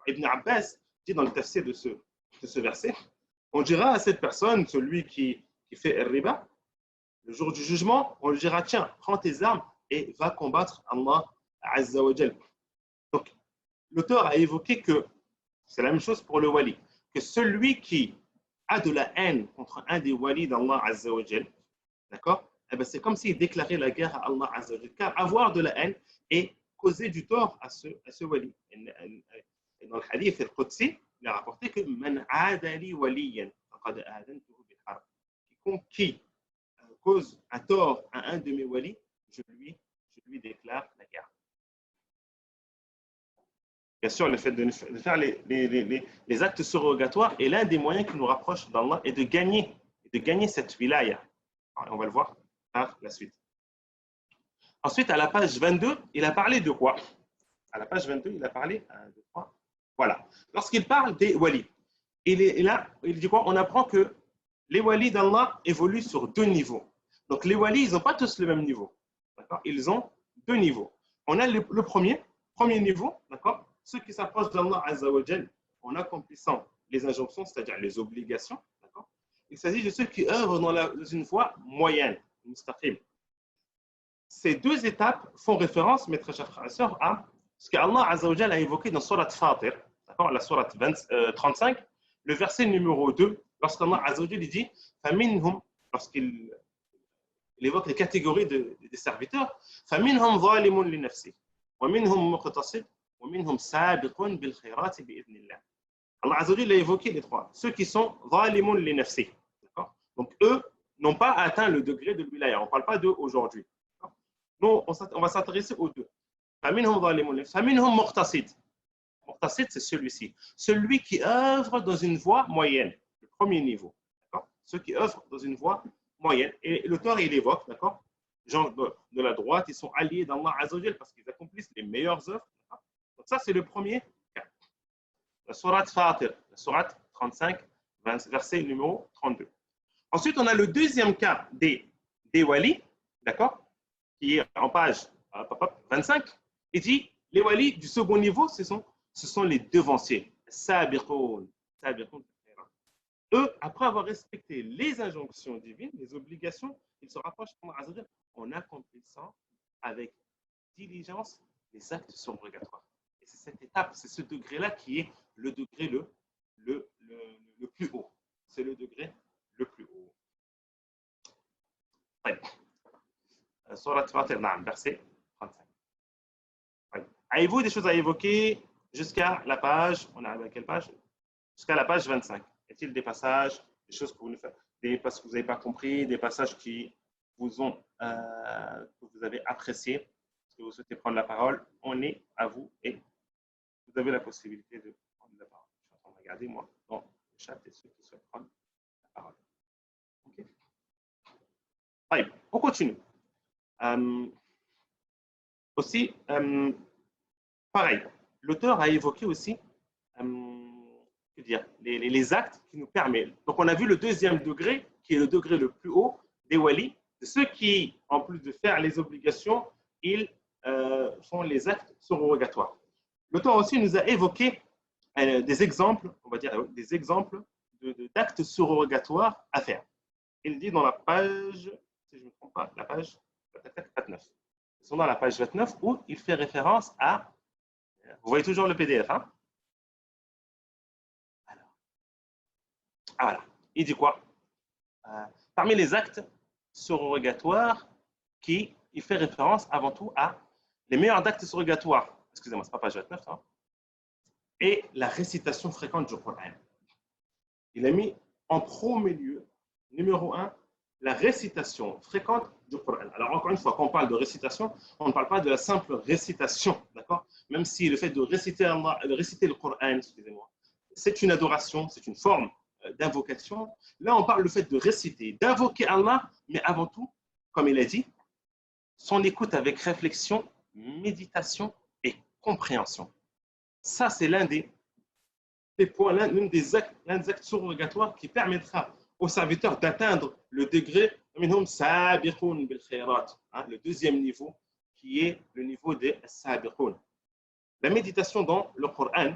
Ibn Abbas dit dans le tafsir de ce verset, on dira à cette personne, celui qui fait le riba, le jour du jugement, on lui dira tiens, prends tes armes et va combattre Allah Azza wa Jal. Donc, l'auteur a évoqué que c'est la même chose pour le wali, que celui qui a de la haine contre un des walis d'Allah Azza wa Jal, d'accord? Eh ben, c'est comme s'il déclarait la guerre à Allah Azza wa Jal. Car avoir de la haine et causer du tort à ce wali. Et dans le hadith al-Qudsi, il a rapporté que man adali waliyan faqad adantuhu bil harb. Quiconque qui cause un tort à un de mes walis, je lui déclare la guerre. Bien sûr, le fait de faire les actes surrogatoires est l'un des moyens qui nous rapproche d'Allah et de gagner cette wilaya. On va le voir par la suite. Ensuite, à la page 22, il a parlé de quoi? À la page 22, il a parlé de quoi? Voilà. Lorsqu'il parle des walis, il dit quoi? On apprend que les walis d'Allah évoluent sur deux niveaux. Donc, les walis, ils n'ont pas tous le même niveau. Ils ont deux niveaux. On a le premier niveau, d'accord? Ceux qui s'approchent d'Allah Azza wa Jal en accomplissant les injonctions, c'est-à-dire les obligations, d'accord? Il s'agit de ceux qui œuvrent dans une voie moyenne, mustaqim. Ces deux étapes font référence, mes très chers frères et sœurs, à ce qu'Allah Azza wa Jal a évoqué dans Surat Fatir, d'accord? La Surat 35, le verset numéro 2, lorsqu'Allah Azza wa Jal dit فَمِنْهُمْ, lorsqu'il évoque les catégories des serviteurs, فَمِنْهُمْ ظَالِمٌ لِنَفْسِهِ وَمِنْهُمْ مُقْتَصِدٌ وَمِنْهُمْ سَابِقٌ بِالْخَيْرَاتِ بِإِذْنِ اللَّهِ. Allah Azza wa Jal a évoqué les trois. Ceux qui sont ظَالِمٌ لِنَفْسِهِ. Donc, eux n'ont pas atteint le degré de wilaya. On ne parle pas d'eux aujourd'hui. Nous, on va s'intéresser aux deux. فَمِنْهُمْ ظَالِمٌ لِنَفْسِهِ فَمِنْهُمْ مُقْتَصِدٌ. Muqtasid, c'est celui-ci. Celui qui œuvre dans une voie moyenne. Le premier niveau. Ceux qui œuvrent dans une voie moyenne. Et l'auteur, il évoque, d'accord, gens de la droite, ils sont alliés d'Allah Azza wa Jal parce qu'ils accomplissent les meilleures œuvres. Donc ça, c'est le premier cas. La Surat Fatir, la Surat 35, verset numéro 32. Ensuite, on a le deuxième cas des walis, d'accord, qui est en page 25. Il dit, les walis du second niveau, ce sont les devanciers. Sabiqoun. Eux, après avoir respecté les injonctions divines, les obligations, ils se rapprochent d'Allah Azza wa Jal en accomplissant avec diligence les actes surrogatoires. Et c'est cette étape, c'est ce degré-là qui est le degré le plus haut. C'est le degré le plus haut. Surat Fatir, verset 35. Avez-vous des choses à évoquer jusqu'à la page, on arrive à quelle page? Jusqu'à la page 25. Y a-t-il des passages, des choses que vous n'avez pas compris, des passages qui que vous avez appréciés, que vous souhaitez prendre la parole? On est à vous et vous avez la possibilité de prendre la parole. Je suis en train de regarder, moi, dans le chat et ceux qui souhaitent prendre la parole. OK. Allez, on continue. Aussi, pareil, l'auteur a évoqué aussi les actes qui nous permettent. Donc, on a vu le deuxième degré, qui est le degré le plus haut des walis, de ceux qui, en plus de faire les obligations, ils font les actes surrogatoires. L'auteur aussi nous a évoqué des exemples, on va dire des exemples d'actes surrogatoires à faire. Il dit dans la page, si je ne me trompe pas, la page 29. Ils sont dans la page 29 où il fait référence à, vous voyez toujours le PDF, hein? Voilà. Il dit quoi? Parmi les actes surrogatoires, il fait référence avant tout à les meilleurs actes surrogatoires. Excusez-moi, ce n'est pas page 29, hein? Et la récitation fréquente du Coran. Il a mis en premier lieu, numéro 1, la récitation fréquente du Coran. Alors, encore une fois, quand on parle de récitation, on ne parle pas de la simple récitation, d'accord? Même si le fait de réciter le Coran, excusez-moi, c'est une adoration, c'est une forme d'invocation. Là, on parle du fait de réciter, d'invoquer Allah, mais avant tout, comme il a dit, son écoute avec réflexion, méditation et compréhension. Ça, c'est l'un des points, l'un des actes surrogatoires qui permettra aux serviteurs d'atteindre le degré, le deuxième niveau, qui est le niveau des sabiqoun. La méditation dans le Coran,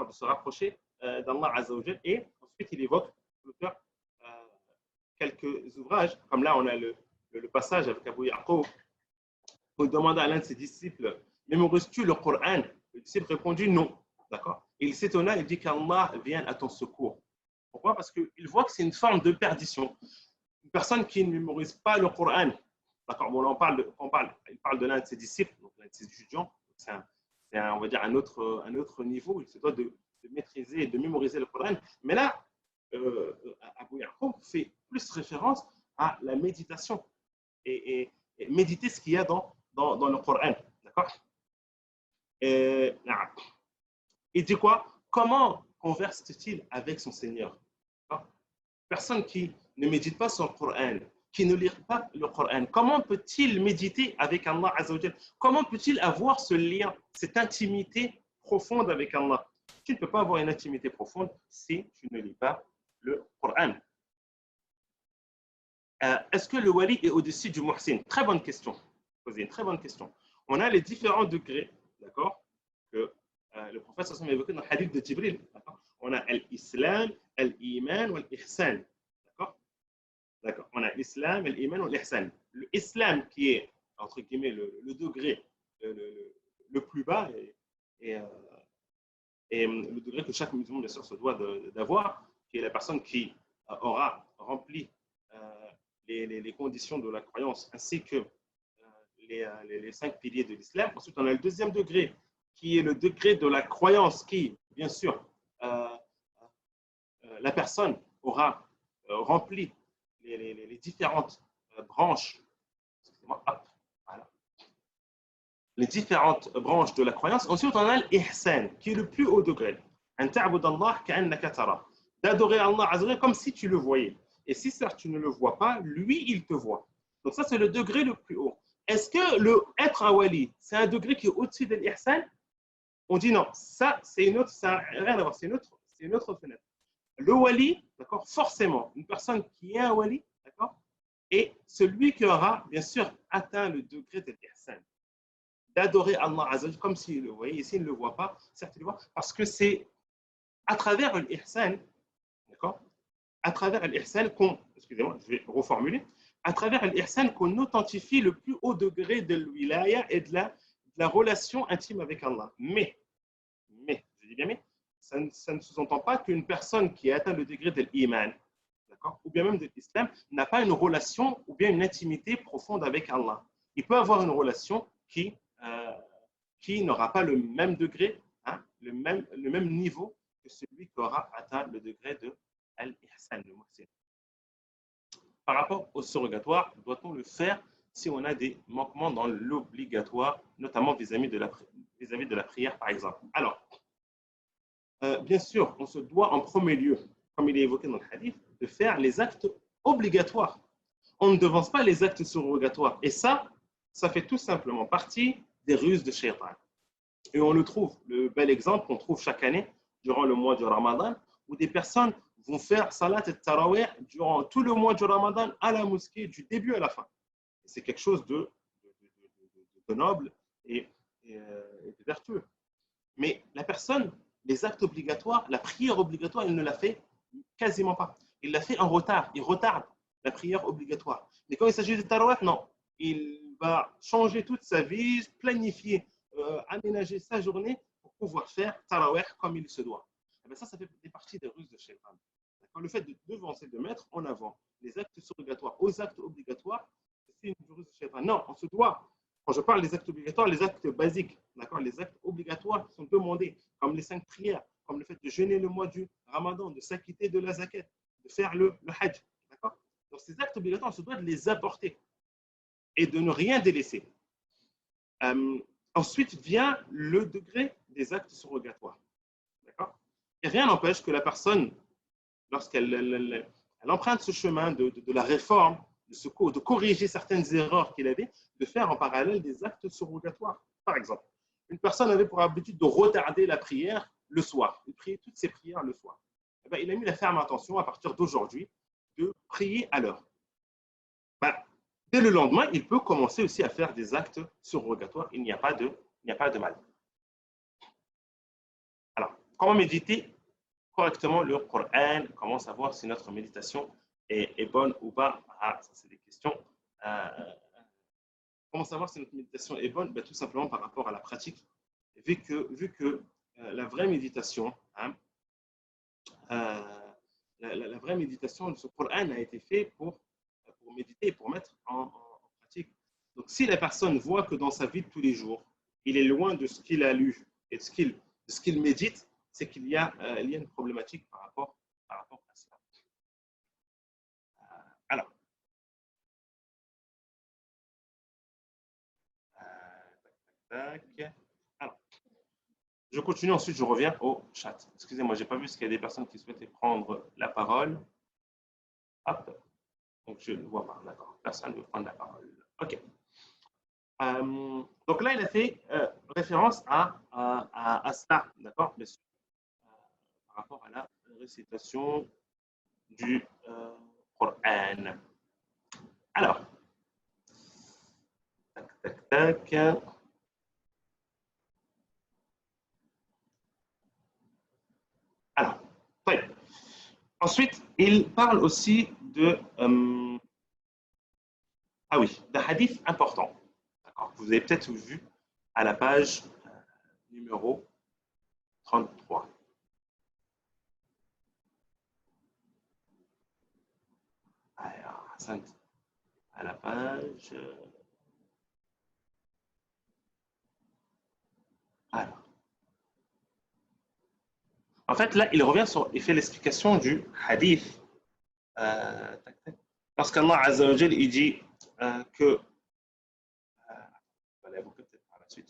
de se rapprocher d'Allah Azza wa Jal, et ensuite il évoque l'auteur quelques ouvrages, comme là on a le passage avec Abu Yaqub, où il demande à l'un de ses disciples, mémorises-tu le Coran? Le disciple répondit non. D'accord? Il s'étonna, il dit qu'Allah vienne à ton secours Pourquoi? Parce qu'il voit que c'est une forme de perdition. Une personne qui ne mémorise pas le Coran, d'accord, bon, là, il parle de l'un de ses disciples, donc l'un de ses étudiants, on va dire un autre niveau, il se doit de maîtriser et de mémoriser le Coran. Mais là, Abu Ya'qub fait plus référence à la méditation et méditer ce qu'il y a dans le Coran. D'accord? Il dit quoi? Comment converse-t-il avec son Seigneur? Personne qui ne médite pas son Coran, qui ne lit pas le Coran, comment peut-il méditer avec Allah Azzawajal? Comment peut-il avoir ce lien, cette intimité profonde avec Allah? Tu ne peux pas avoir une intimité profonde si tu ne lis pas le Coran. Est-ce que le wali est au-dessus du muhsin? Très bonne question. Posez une très bonne question. On a les différents degrés, d'accord, que le prophète sallallahu alayhi wa sallam a évoqué dans le hadith de Jibril. On a l'islam, l'iman ou l'ihsan. D'accord. On a l'islam, l'iman ou l'ihsan. L'islam qui est, entre guillemets, le degré le plus bas et le degré que chaque musulman, bien sûr, se doit d'avoir, qui est la personne qui aura rempli les conditions de la croyance ainsi que les 5 piliers de l'islam. Ensuite, on a le deuxième degré, qui est le degré de la croyance qui, bien sûr, la personne aura rempli les différentes branches, voilà, les différentes branches de la croyance. Ensuite, on a l'ihsan, qui est le plus haut degré. D'adorer Allah comme si tu le voyais. Et si certes tu ne le vois pas, lui, il te voit. Donc ça, c'est le degré le plus haut. Est-ce que être un wali, c'est un degré qui est au-dessus de l'ihsan? On dit non, ça, c'est une autre, ça n'a rien à voir, c'est une autre fenêtre. Le wali, d'accord, forcément, une personne qui est un wali, d'accord, est celui qui aura, bien sûr, atteint le degré de l'ihsan, d'adorer Allah Azzawajal comme s'il le voyait. Et s'il ne le voit pas, certes, il le voit, parce que c'est à travers l'ihsan, d'accord, à travers l'ihsan qu'on, excusez-moi, je vais reformuler, à travers l'ihsan qu'on authentifie le plus haut degré de l'wilaya et de la relation intime avec Allah. Mais, je dis bien mais, ça ne sous-entend pas qu'une personne qui a atteint le degré de l'iman, ou bien même de l'islam, n'a pas une relation ou bien une intimité profonde avec Allah. Il peut avoir une relation qui n'aura pas le même degré, hein, le même niveau que celui qui aura atteint le degré de al-ihsan, le muhsin. Par rapport au surrogatoire, doit-on le faire si on a des manquements dans l'obligatoire, notamment vis-à-vis de la prière, par exemple? Alors, bien sûr, on se doit en premier lieu, comme il est évoqué dans le hadith, de faire les actes obligatoires. On ne devance pas les actes surrogatoires. Et ça fait tout simplement partie des ruses de Shaitan. Et on le trouve, le bel exemple qu'on trouve chaque année durant le mois du Ramadan, où des personnes vont faire salat et tarawih durant tout le mois du Ramadan à la mosquée, du début à la fin. C'est quelque chose de noble et de vertueux. Mais la personne, les actes obligatoires, la prière obligatoire, il ne la fait quasiment pas. Il la fait en retard. Il retarde la prière obligatoire. Mais quand il s'agit de tarawih, non. Il va changer toute sa vie, planifier, aménager sa journée pour pouvoir faire tarawih comme il se doit. Et bien ça fait des parties des ruses de Shaitan. Le fait de devancer, de mettre en avant les actes surrogatoires aux actes obligatoires, c'est une ruse de Shaitan. Non, on se doit. Quand je parle des actes obligatoires, les actes basiques, d'accord, les actes obligatoires qui sont demandés, comme les 5 prières, comme le fait de jeûner le mois du Ramadan, de s'acquitter de la zakat, de faire le hajj, d'accord. Donc ces actes obligatoires, on se doit de les apporter et de ne rien délaisser. Ensuite vient le degré des actes surrogatoires, d'accord. Et rien n'empêche que la personne, lorsqu'elle emprunte ce chemin de la réforme, de corriger certaines erreurs qu'il avait, de faire en parallèle des actes surrogatoires. Par exemple, une personne avait pour habitude de retarder la prière le soir. Il priait toutes ses prières le soir. Eh bien, il a mis la ferme intention à partir d'aujourd'hui de prier à l'heure. Dès le lendemain, il peut commencer aussi à faire des actes surrogatoires. Il n'y a pas de mal. Alors, comment méditer correctement le Coran? Comment savoir si notre méditation est bonne ou pas? Ça, c'est des questions. Comment savoir si notre méditation est bonne? Tout simplement par rapport à la pratique. Vu que la vraie méditation, la vraie méditation, ce Coran a été fait pour méditer, pour mettre en pratique. Donc, si la personne voit que dans sa vie de tous les jours, il est loin de ce qu'il a lu et de ce qu'il médite, c'est qu'il y a une problématique par rapport à cela. Alors, alors, je continue, ensuite je reviens au chat. Excusez-moi, je n'ai pas vu s'il y a des personnes qui souhaitaient prendre la parole. Hop, donc je ne vois pas, d'accord. Personne ne veut prendre la parole. OK. Donc là, il a fait référence à cela, d'accord, bien sûr, par rapport à la récitation du Coran. Alors, tac. Alors, ensuite, il parle aussi de d'un hadith important. Vous avez peut-être vu à la page numéro 33. Alors, Hassan, à la page. Alors. En fait, là, il fait l'explication du hadith. Lorsqu'Allah Azza wa Jal, il dit que. On va l'évoquer peut-être par la suite.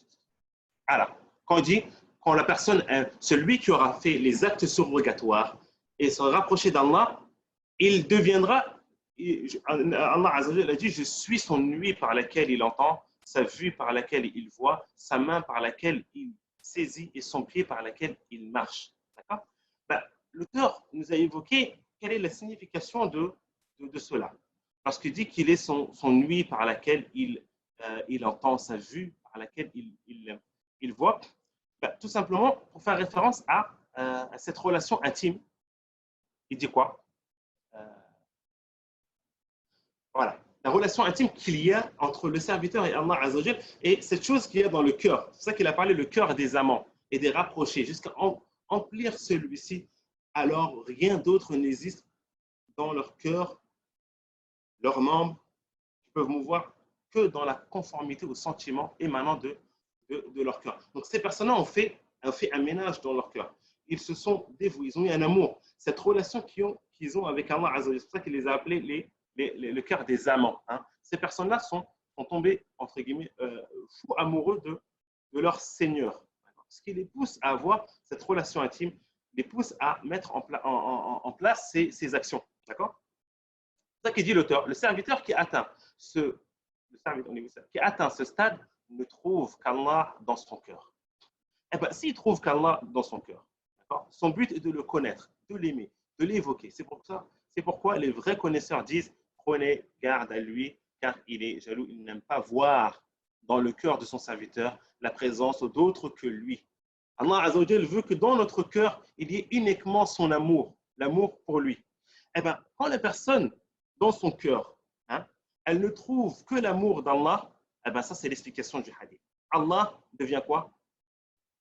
Alors, quand la personne, celui qui aura fait les actes surrogatoires et se rapprocher d'Allah, il deviendra. Allah Azza wa Jal a dit, je suis son nuit par laquelle il entend, sa vue par laquelle il voit, sa main par laquelle il saisit et son pied par laquelle il marche. D'accord? L'auteur nous a évoqué quelle est la signification de cela. Lorsqu'il dit qu'il est son nuit par laquelle il entend, sa vue par laquelle il voit, tout simplement pour faire référence à cette relation intime. Il dit quoi? Voilà, la relation intime qu'il y a entre le serviteur et Allah Azza wa Jal, et cette chose qu'il y a dans le cœur. C'est ça qu'il a parlé, le cœur des amants et des rapprochés, jusqu'à emplir celui-ci. Alors rien d'autre n'existe dans leur cœur, leurs membres qui peuvent mouvoir que dans la conformité aux sentiments émanant de leur cœur. Donc ces personnes-là ont fait un ménage dans leur cœur. Ils se sont dévoués, ils ont eu un amour. Cette relation qu'ils ont avec Allah Azza wa Jal, c'est pour ça qu'il les a appelés le cœur des amants. Hein. Ces personnes-là sont tombées, entre guillemets, fous amoureux de leur Seigneur. Ce qui les pousse à avoir cette relation intime, les pousse à mettre en place ces actions. D'accord? C'est ça qu'il dit l'auteur. Le serviteur qui atteint ce stade ne trouve qu'Allah dans son cœur. Eh bien, s'il trouve qu'Allah dans son cœur, son but est de le connaître, de l'aimer, de l'évoquer. C'est pourquoi les vrais connaisseurs disent prenez garde à lui, car il est jaloux, il n'aime pas voir dans le cœur de son serviteur la présence d'autre que lui. Allah Azza wa Jal veut que dans notre cœur, il y ait uniquement son amour, l'amour pour lui. Eh bien, quand la personne, dans son cœur, elle ne trouve que l'amour d'Allah, eh bien, ça c'est l'explication du hadith. Allah devient quoi?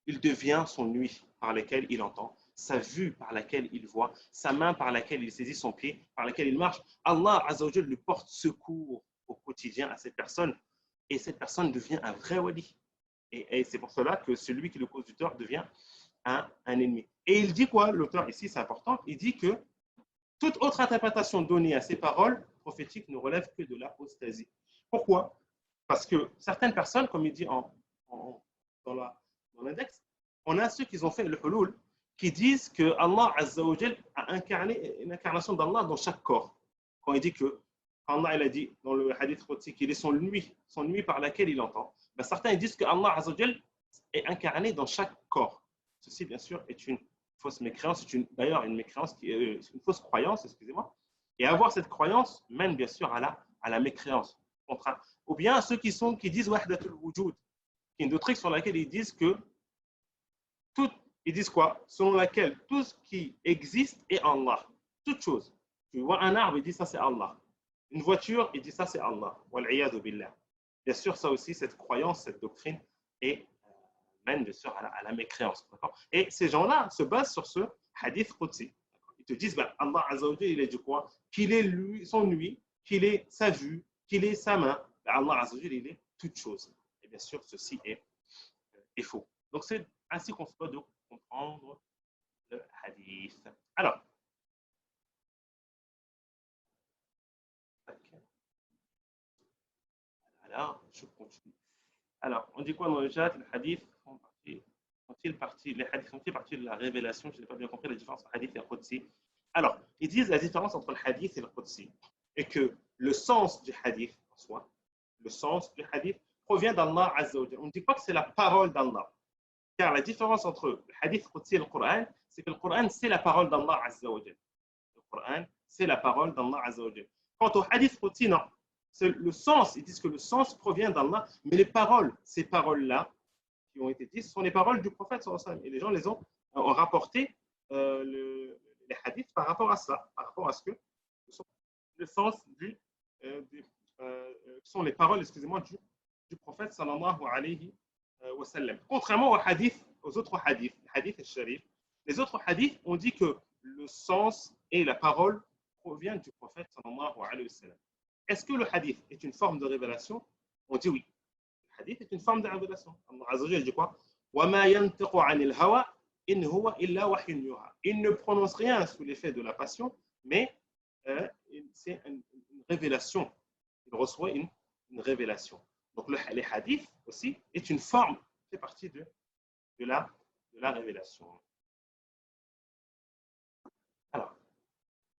Il devient son nuit par laquelle il entend, sa vue par laquelle il voit, sa main par laquelle il saisit son pied, par laquelle il marche. Allah Azza wa Jal lui porte secours au quotidien à cette personne et cette personne devient un vrai wali. Et c'est pour cela que celui qui le cause du tort devient un ennemi. Et il dit quoi, l'auteur ici, c'est important, il dit que toute autre interprétation donnée à ces paroles prophétiques ne relève que de l'apostasie. Pourquoi? Parce que certaines personnes, comme il dit dans l'index, on a ceux qui ont fait le hulul, qui disent que Allah Azza wa Jal a incarné une incarnation d'Allah dans chaque corps. Quand il dit que Allah il a dit dans le hadith Qudsi qu'il est son nuit par laquelle il entend, ben certains disent que Allah Azza wa Jal est incarné dans chaque corps. Ceci, bien sûr, est une fausse mécréance, c'est d'ailleurs une mécréance une fausse croyance, excusez-moi. Et avoir cette croyance mène bien sûr à la mécréance. Ou bien ceux qui disent wahdatul wujud, qui est une doctrine sur laquelle ils disent que ils disent quoi? Selon laquelle tout ce qui existe est Allah. Toute chose. Tu vois un arbre, il dit ça c'est Allah. Une voiture, il dit ça c'est Allah. Wal'iyadu billah. Bien sûr, ça aussi, cette croyance, cette doctrine mène bien sûr à la mécréance. Et ces gens-là se basent sur ce hadith Qudsi. Ils te disent, ben, Allah Azza wa Jalla, il a dit quoi? Qu'il est lui, son nuit, qu'il est sa vue, qu'il est sa main. Ben, Allah Azza wa Jalla, il est toute chose. Et bien sûr, ceci est faux. Donc, c'est ainsi qu'on se doit de comprendre le hadith. Alors, je continue. Alors, on dit quoi dans le chat? Les hadiths font-ils partie de la révélation? Je n'ai pas bien compris la différence entre hadith et Qudsi. Alors, ils disent la différence entre le hadith et le Qudsi est que le sens du hadith en soi, le sens du hadith provient d'Allah Azza wa Jalla. On ne dit pas que c'est la parole d'Allah. Car la différence entre le hadith Qudsi et le Coran, c'est que le Coran, c'est la parole d'Allah Azza wa Jalla. Le Coran, c'est la parole d'Allah Azza wa Jalla. Quant au hadith Qudsi, non. C'est le sens, ils disent que le sens provient d'Allah, mais les paroles, ces paroles-là, qui ont été dites, ce sont les paroles du prophète sallallahu alayhi wa sallam. Et les gens les ont rapporté les hadiths par rapport à cela, par rapport à ce que le sens sont les paroles, excusez-moi, du prophète sallallahu alayhi wa sallam. Contrairement aux autres hadiths, les hadiths al-sharif, les autres hadiths ont dit que le sens et la parole proviennent du prophète sallallahu alayhi wa sallam. Est-ce que le hadith est une forme de révélation? On dit oui. Le hadith est une forme de révélation. Allah Azza wa Jalla dit quoi? وَمَا يَنْتِقُ عَنِ الْهَوَى إِنْ هُوَ إِلَّا وَحْيٌ يُوحَى. Il ne prononce rien sous l'effet de la passion, mais c'est une révélation. Il reçoit une révélation. Donc les hadiths aussi est une forme, fait partie de la révélation. Alors,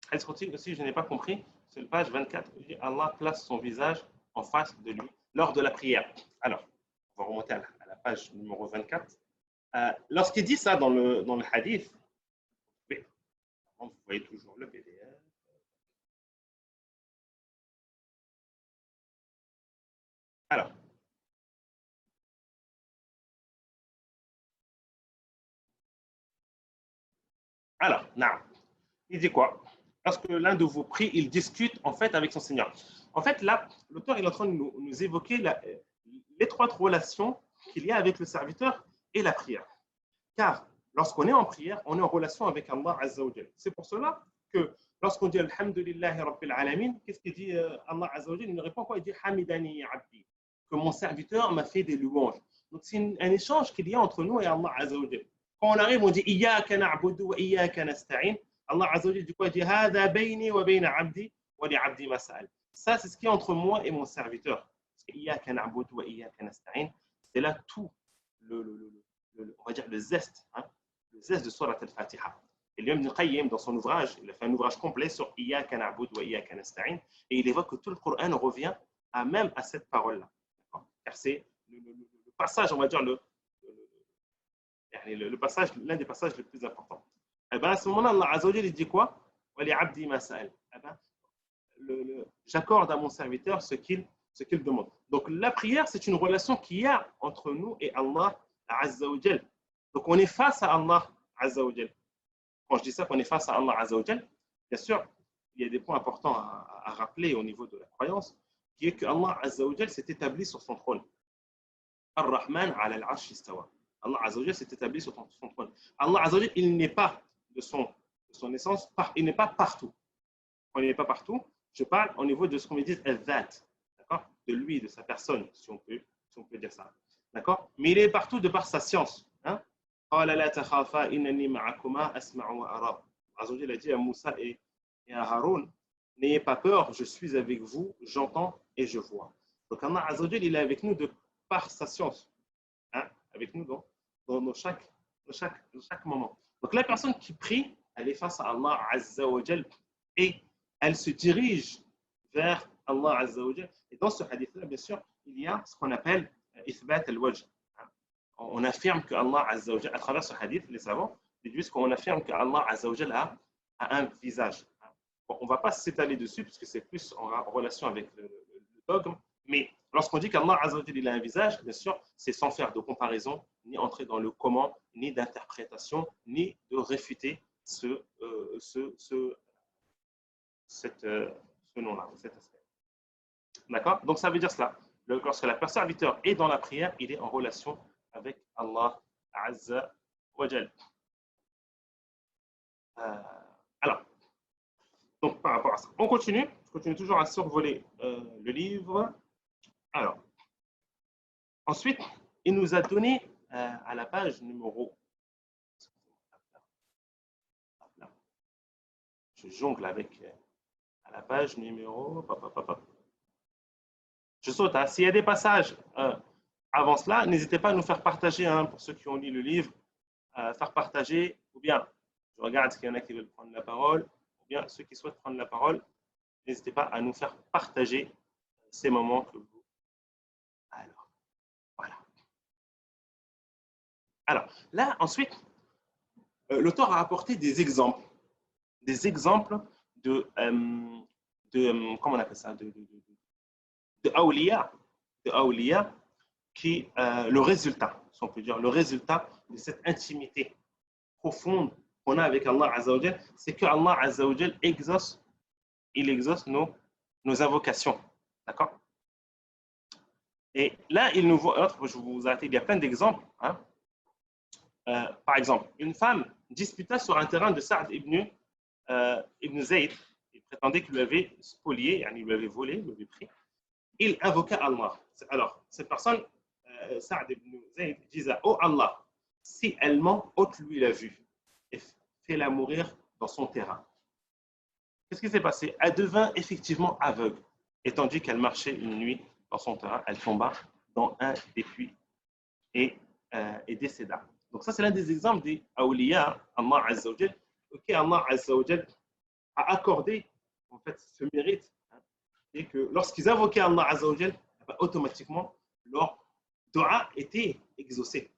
hadith aussi, je n'ai pas compris. C'est la page 24. Allah place son visage en face de lui lors de la prière. Alors, on va remonter à la page numéro 24. Lorsqu'il dit ça dans le hadith, vous voyez toujours le PDF. Alors, il dit quoi? Lorsque l'un de vous prie, il discute en fait avec son Seigneur. En fait, là, l'auteur est en train de nous évoquer l'étroite relation qu'il y a avec le serviteur et la prière. Car lorsqu'on est en prière, on est en relation avec Allah Azza wa Jalla. C'est pour cela que lorsqu'on dit Alhamdulillahi Rabbil Alamin, qu'est-ce qu'il dit Allah Azza wa Jalla? Il ne répond pas, il dit Hamidani Abdi, que mon serviteur m'a fait des louanges. Donc c'est un échange qu'il y a entre nous et Allah Azza wa Jalla. Quand on arrive, on dit Iyyaka na'budu wa iyyaka nasta'in. Allah Azza wa Jalla dit quoi? Il dit Hada bayni wa bayna abdi wa li abdi mas'al. Ça, c'est ce qui est entre moi et mon serviteur. Parce que Iyyaka na'budu wa iyyaka nasta'in, c'est là tout on va dire le zeste de Surat al-Fatiha. Et l'imam Ibn Qayyim, dans son ouvrage, il a fait un ouvrage complet sur Iyyaka na'budu wa iyyaka nasta'in, et il évoque que tout le Coran revient même à cette parole-là. Car c'est le passage, on va dire, l'un des passages les plus importants. Et bien à ce moment-là, Allah Azza wa Jalla dit quoi? Wa li abdi mas'al. J'accorde à mon serviteur ce qu'il demande. Donc la prière, c'est une relation qu'il y a entre nous et Allah Azza wa Jal. Donc on est face à Allah Azza wa Jal. Quand je dis ça, qu'on est face à Allah Azza wa Jal, bien sûr, il y a des points importants à rappeler au niveau de la croyance, qui est que Allah Azza wa Jal s'est établi sur son trône. Ar-Rahman ala al-Arsh istawa. Allah Azza wa Jal s'est établi sur son trône. Allah Azza wa Jal, il n'est pas de son essence, il n'est pas partout. Quand il n'est pas partout, je parle au niveau de ce qu'on dit al-Dhat, d'accord, de lui, de sa personne, si on peut dire ça. D'accord? Mais il est partout de par sa science. قال لا تخافا إنني معكما أسمع وأرى. Azza wa Jalla a dit à Moussa et à Haroun, n'ayez pas peur, je suis avec vous, j'entends et je vois. Donc Allah Azza wa Jalla, il est avec nous de par sa science, avec nous dans chaque moment. Donc la personne qui prie, elle est face à Allah Azza wa Jalla et elle se dirige vers Allah Azza wa Jalla. Et dans ce hadith-là, bien sûr, il y a ce qu'on appelle Ithbat al-Wajh. On affirme que Allah Azza wa Jalla, à travers ce hadith, les savants déduisent qu'on affirme que Allah Azza wa Jalla a un visage. Bon, on ne va pas s'étaler dessus parce que c'est plus en relation avec le dogme, mais lorsqu'on dit qu'Allah Azza wa Jalla a un visage, bien sûr, c'est sans faire de comparaison, ni entrer dans le comment, ni d'interprétation, ni de réfuter ce nom-là, cet aspect. D'accord? Donc ça veut dire cela. Lorsque la personne serviteur est dans la prière, il est en relation avec Allah Azza wa Jal. Alors, donc par rapport à ça, on continue. Je continue toujours à survoler le livre. Alors, ensuite, il nous a donné à la page numéro. Je jongle avec à la page numéro. Je saute. Hein. S'il y a des passages avant cela, n'hésitez pas à nous faire partager, hein, pour ceux qui ont lu le livre, faire partager, ou bien je regarde s'il y en a qui veulent prendre la parole, ou bien ceux qui souhaitent prendre la parole, n'hésitez pas à nous faire partager ces moments que vous. Alors, voilà. Alors, là, ensuite, l'auteur a apporté des exemples de comment on appelle ça, de awliya, qui le résultat, si on peut dire, le résultat de cette intimité profonde qu'on a avec Allah Azzawajal, c'est que Allah Azzawajal exauce nos invocations. D'accord? Et là, il nous voit, je vous arrête, il y a plein d'exemples. Hein. Par exemple, une femme disputa sur un terrain de Sa'd ibn Zayd. Il prétendait qu'il lui avait spolié, il lui avait volé, il lui avait pris. Il invoqua Allah. Alors, cette personne, Sa'd ibn Zayd, disait: Oh Allah, si elle ment, ôte-lui la vue et fais-la mourir dans son terrain. Qu'est-ce qui s'est passé? Elle devint effectivement aveugle. Et tandis qu'elle marchait une nuit dans son terrain, elle tomba dans un des puits et décéda. Donc ça, c'est l'un des exemples des awliya, Allah Azza wa Jal, auquel Allah Azza wa Jal a accordé en fait ce mérite, hein, et que lorsqu'ils invoquaient Allah Azza wa Jal, automatiquement leur dua était exaucé.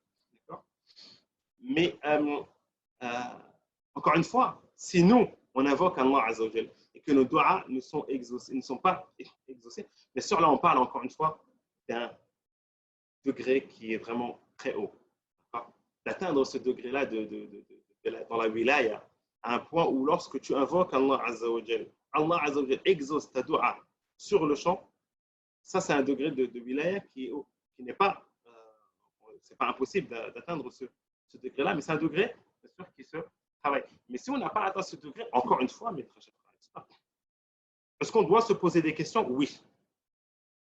Mais encore une fois, si nous on invoque Allah Azza wa Jal et que nos duas ne sont pas exaucés, bien sûr là on parle encore une fois d'un degré qui est vraiment très haut. D'atteindre ce degré-là dans la wilaya, à un point où lorsque tu invoques Allah Azza wa Jal, Allah Azza wa Jal exauce ta dua sur le champ. Ça c'est un degré de wilaya qui n'est pas, c'est pas impossible d'atteindre ce degré-là, mais c'est un degré, bien sûr, qui se travaille. Mais si on n'a pas atteint ce degré, encore une fois, est-ce qu'on doit se poser des questions? Oui,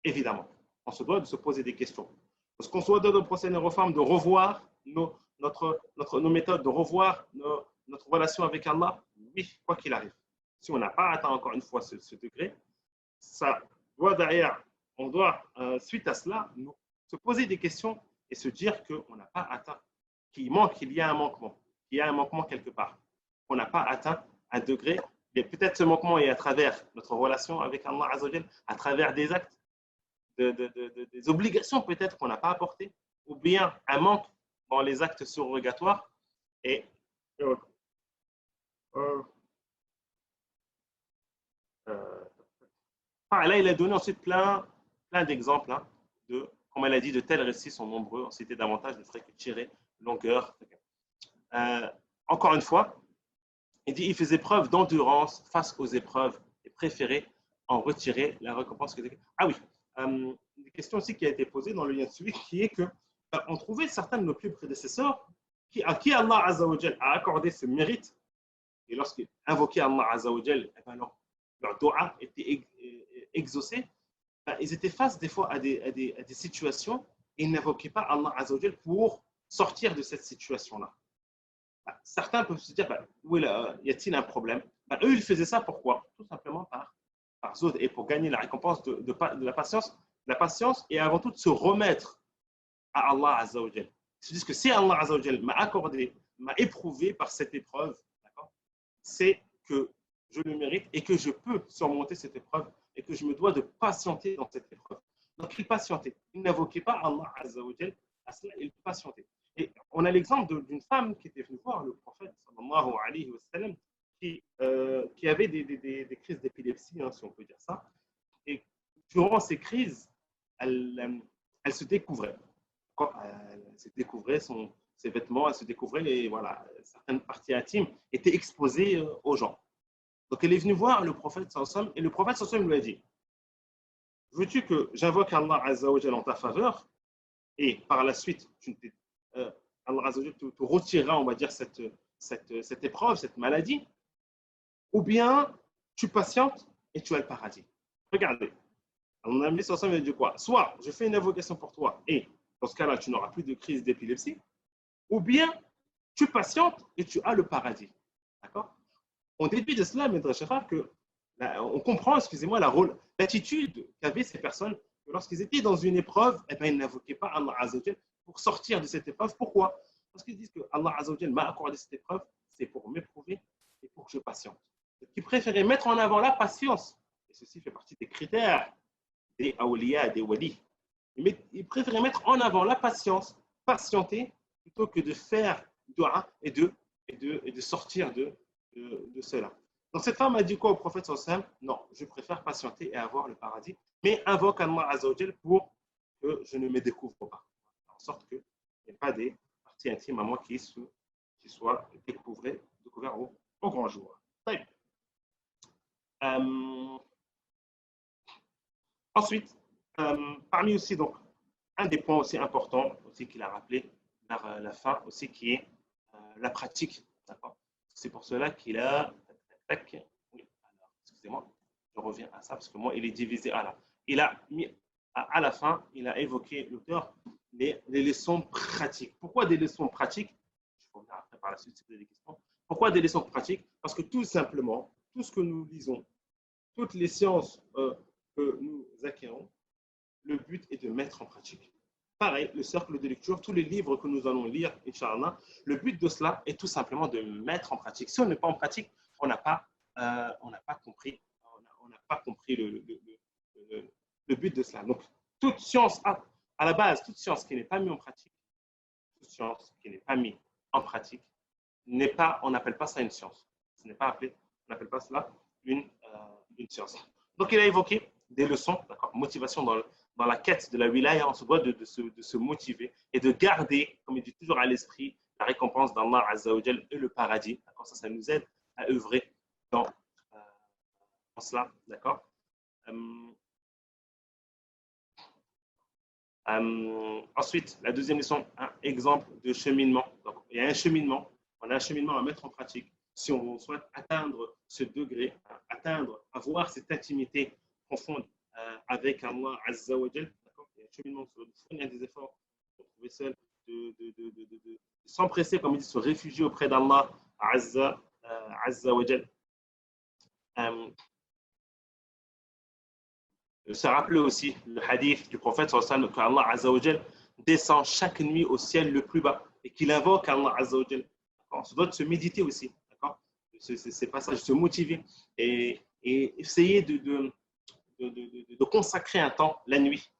évidemment. On se doit de se poser des questions. Est-ce qu'on se doit de procéder aux réformes, de revoir nos méthodes, de revoir notre relation avec Allah? Oui, quoi qu'il arrive. Si on n'a pas atteint encore une fois ce degré, ça doit derrière, on doit, suite à cela, nous, se poser des questions et se dire qu'on n'a pas atteint, qu'il y a un manquement, qu'il y a un manquement quelque part. On n'a pas atteint un degré, et peut-être ce manquement est à travers notre relation avec Allah Azza wa Jal, à travers des actes, des obligations peut-être qu'on n'a pas apportées, ou bien un manque dans les actes surrogatoires. Et là, il a donné ensuite plein d'exemples, hein, de, comme elle a dit, de tels récits sont nombreux. On citait davantage, ne ferait que tirer longueur. Encore une fois, il dit il faisait preuve d'endurance face aux épreuves et préférait en retirer la récompense. Ah oui, une question aussi qui a été posée dans le lien de suivi, qui est que on trouvait certains de nos plus prédécesseurs à qui Allah Azza wa Jal a accordé ce mérite, et lorsqu'ils invoquaient Allah Azza wa Jal, leur dua était exaucé. Ils étaient face des fois à des situations et ils n'invoquaient pas Allah Azza wa Jal pour sortir de cette situation-là. Certains peuvent se dire, oui, y a-t-il un problème? Eux, ils faisaient ça pourquoi? Tout simplement par zod et pour gagner la récompense de la patience et avant tout de se remettre à Allah Azza wa Jal. Ils se disent que si Allah Azza wa Jal m'a accordé, m'a éprouvé par cette épreuve, c'est que je le mérite et que je peux surmonter cette épreuve et que je me dois de patienter dans cette épreuve. Donc, il patientait. Il n'invoquait pas Allah Azza wa Jal, à cela, il patientait. Et on a l'exemple d'une femme qui était venue voir le prophète sallallahu alayhi wa sallam, qui avait des crises d'épilepsie, hein, si on peut dire ça. Et durant ces crises, elle se découvrait. Elle se découvrait ses vêtements, elle se découvrait certaines parties intimes étaient exposées aux gens. Donc elle est venue voir le prophète sallallahu alayhi wa sallam et le prophète sallallahu alayhi wa sallam lui a dit: veux-tu que j'invoque Allah Azza wa Jal en ta faveur et par la suite Allah Azza wa Jal te retirera, on va dire, cette épreuve, cette maladie? ou bien tu patientes et tu as le paradis. Regardez, on a mis sur ça, mais dit quoi? Soit je fais une invocation pour toi et dans ce cas-là, tu n'auras plus de crise d'épilepsie, ou bien tu patientes et tu as le paradis. D'accord? On déduit de cela, mais que on comprend, excusez-moi, l'attitude qu'avaient ces personnes que lorsqu'ils étaient dans une épreuve, eh bien, ils n'invoquaient pas Allah Azzawajal pour sortir de cette épreuve. Pourquoi? Parce qu'ils disent que Allah Azzawajal m'a accordé cette épreuve, c'est pour m'éprouver et pour que je patiente. Ils préféraient mettre en avant la patience, et ceci fait partie des critères des awliya, des wali. Ils préféraient mettre en avant la patience, patienter, plutôt que de faire dua et de sortir de cela. Donc cette femme a dit quoi au prophète sallam? Non, je préfère patienter et avoir le paradis, mais invoque Allah Azzawajal pour que je ne me découvre pas. En sorte qu'il n'y ait pas des parties intimes à moi qui soient découvertes au grand jour. Ensuite, parmi aussi, donc, un des points aussi importants aussi qu'il a rappelé vers la fin aussi, qui est la pratique. C'est pour cela qu'il a oui, excusez-moi, je reviens à ça parce que moi, il est divisé à là. Il a mis à la fin, il a évoqué l'auteur les leçons pratiques. Pourquoi des leçons pratiques? Je reviens après par la suite si vous avez des questions. Pourquoi des leçons pratiques? Parce que tout simplement, tout ce que nous lisons, toutes les sciences que nous acquérons, le but est de mettre en pratique. Pareil, le cercle de lecture, tous les livres que nous allons lire, Inch'Allah, le but de cela est tout simplement de mettre en pratique. Si on n'est pas en pratique, on n'a pas compris, le but de cela. Donc, toute science, à la base, toute science qui n'est pas mise en pratique, toute science qui n'est pas mise en pratique, n'est pas, on n'appelle pas ça une science. Ce n'est pas appelé, on n'appelle pas cela une science. Donc, il a évoqué des leçons, motivation dans la quête de la wilaya, on se doit de se motiver et de garder, comme il dit toujours à l'esprit, la récompense d'Allah Azzawajal et le paradis. Ça nous aide à œuvrer dans cela. D'accord. Ensuite, la deuxième leçon, un exemple de cheminement. Donc, il y a un cheminement, on a un cheminement à mettre en pratique si on souhaite atteindre ce degré, avoir cette intimité profonde avec Allah Azza wa Jal. Il y a un cheminement, il faut fournir des efforts pour trouver seul, de s'empresser, comme il dit, se réfugier auprès d'Allah Azza wa Jal. Se rappeler aussi le hadith du prophète sallallahu que Allah Azza wa Jal descend chaque nuit au ciel le plus bas et qu'il invoque Allah Azza wa Jal. On se doit de se méditer aussi, ces passages, se motiver et essayer de consacrer un temps la nuit,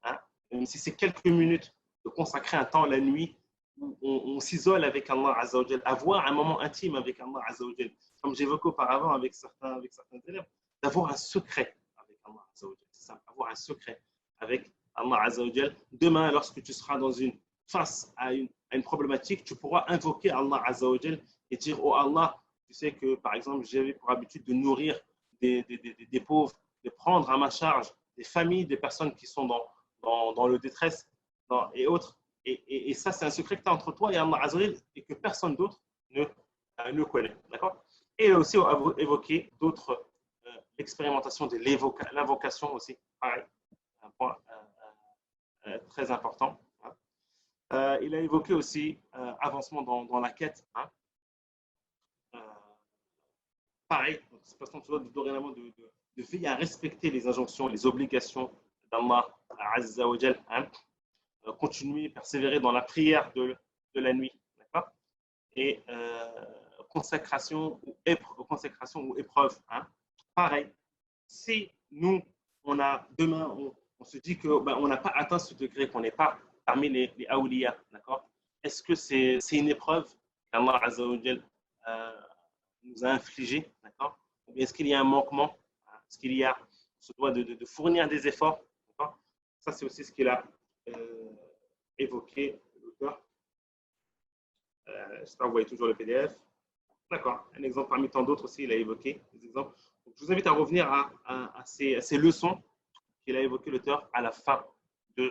même si c'est quelques minutes, de consacrer un temps la nuit où on s'isole avec Allah Azza wa Jal, avoir un moment intime avec Allah Azza wa Jal, comme j'évoquais auparavant avec certains élèves, d'avoir un secret avec Allah Azza wa Jal. C'est ça, avoir un secret avec Allah Azza wa Jal. Demain, lorsque tu seras face à une problématique, tu pourras invoquer Allah Azza wa Jal et dire, oh Allah, tu sais que par exemple, j'avais pour habitude de nourrir des pauvres, de prendre à ma charge des familles, des personnes qui sont dans le détresse et autres. Et ça, c'est un secret que tu as entre toi et Allah Azza wa Jal et que personne d'autre ne connaît. D'accord? Et aussi évoquer d'autres l'expérimentation de l'invocation aussi, pareil, un point très important. Il a évoqué aussi avancement dans la quête. Pareil, c'est parce qu'on se doit dorénavant de veiller à respecter les injonctions, les obligations d'Allah Azza wa Jal. Continuer, persévérer dans la prière de la nuit. D'accord? Et consécration ou épreuve. Pareil, si nous, demain, on se dit qu'on n'a pas atteint ce degré, qu'on n'est pas parmi les awliya, d'accord? Est-ce que c'est une épreuve qu'Allah Azza wa Jal nous a infligée, d'accord? Ou bien est-ce qu'il y a un manquement? Est-ce qu'il y a, on se doit de fournir des efforts, d'accord? Ça, c'est aussi ce qu'il a évoqué, l'auteur. J'espère que vous voyez toujours le PDF. D'accord, un exemple parmi tant d'autres aussi, il a évoqué des exemples. Donc, je vous invite à revenir à ces leçons qu'il a évoquées l'auteur à la fin du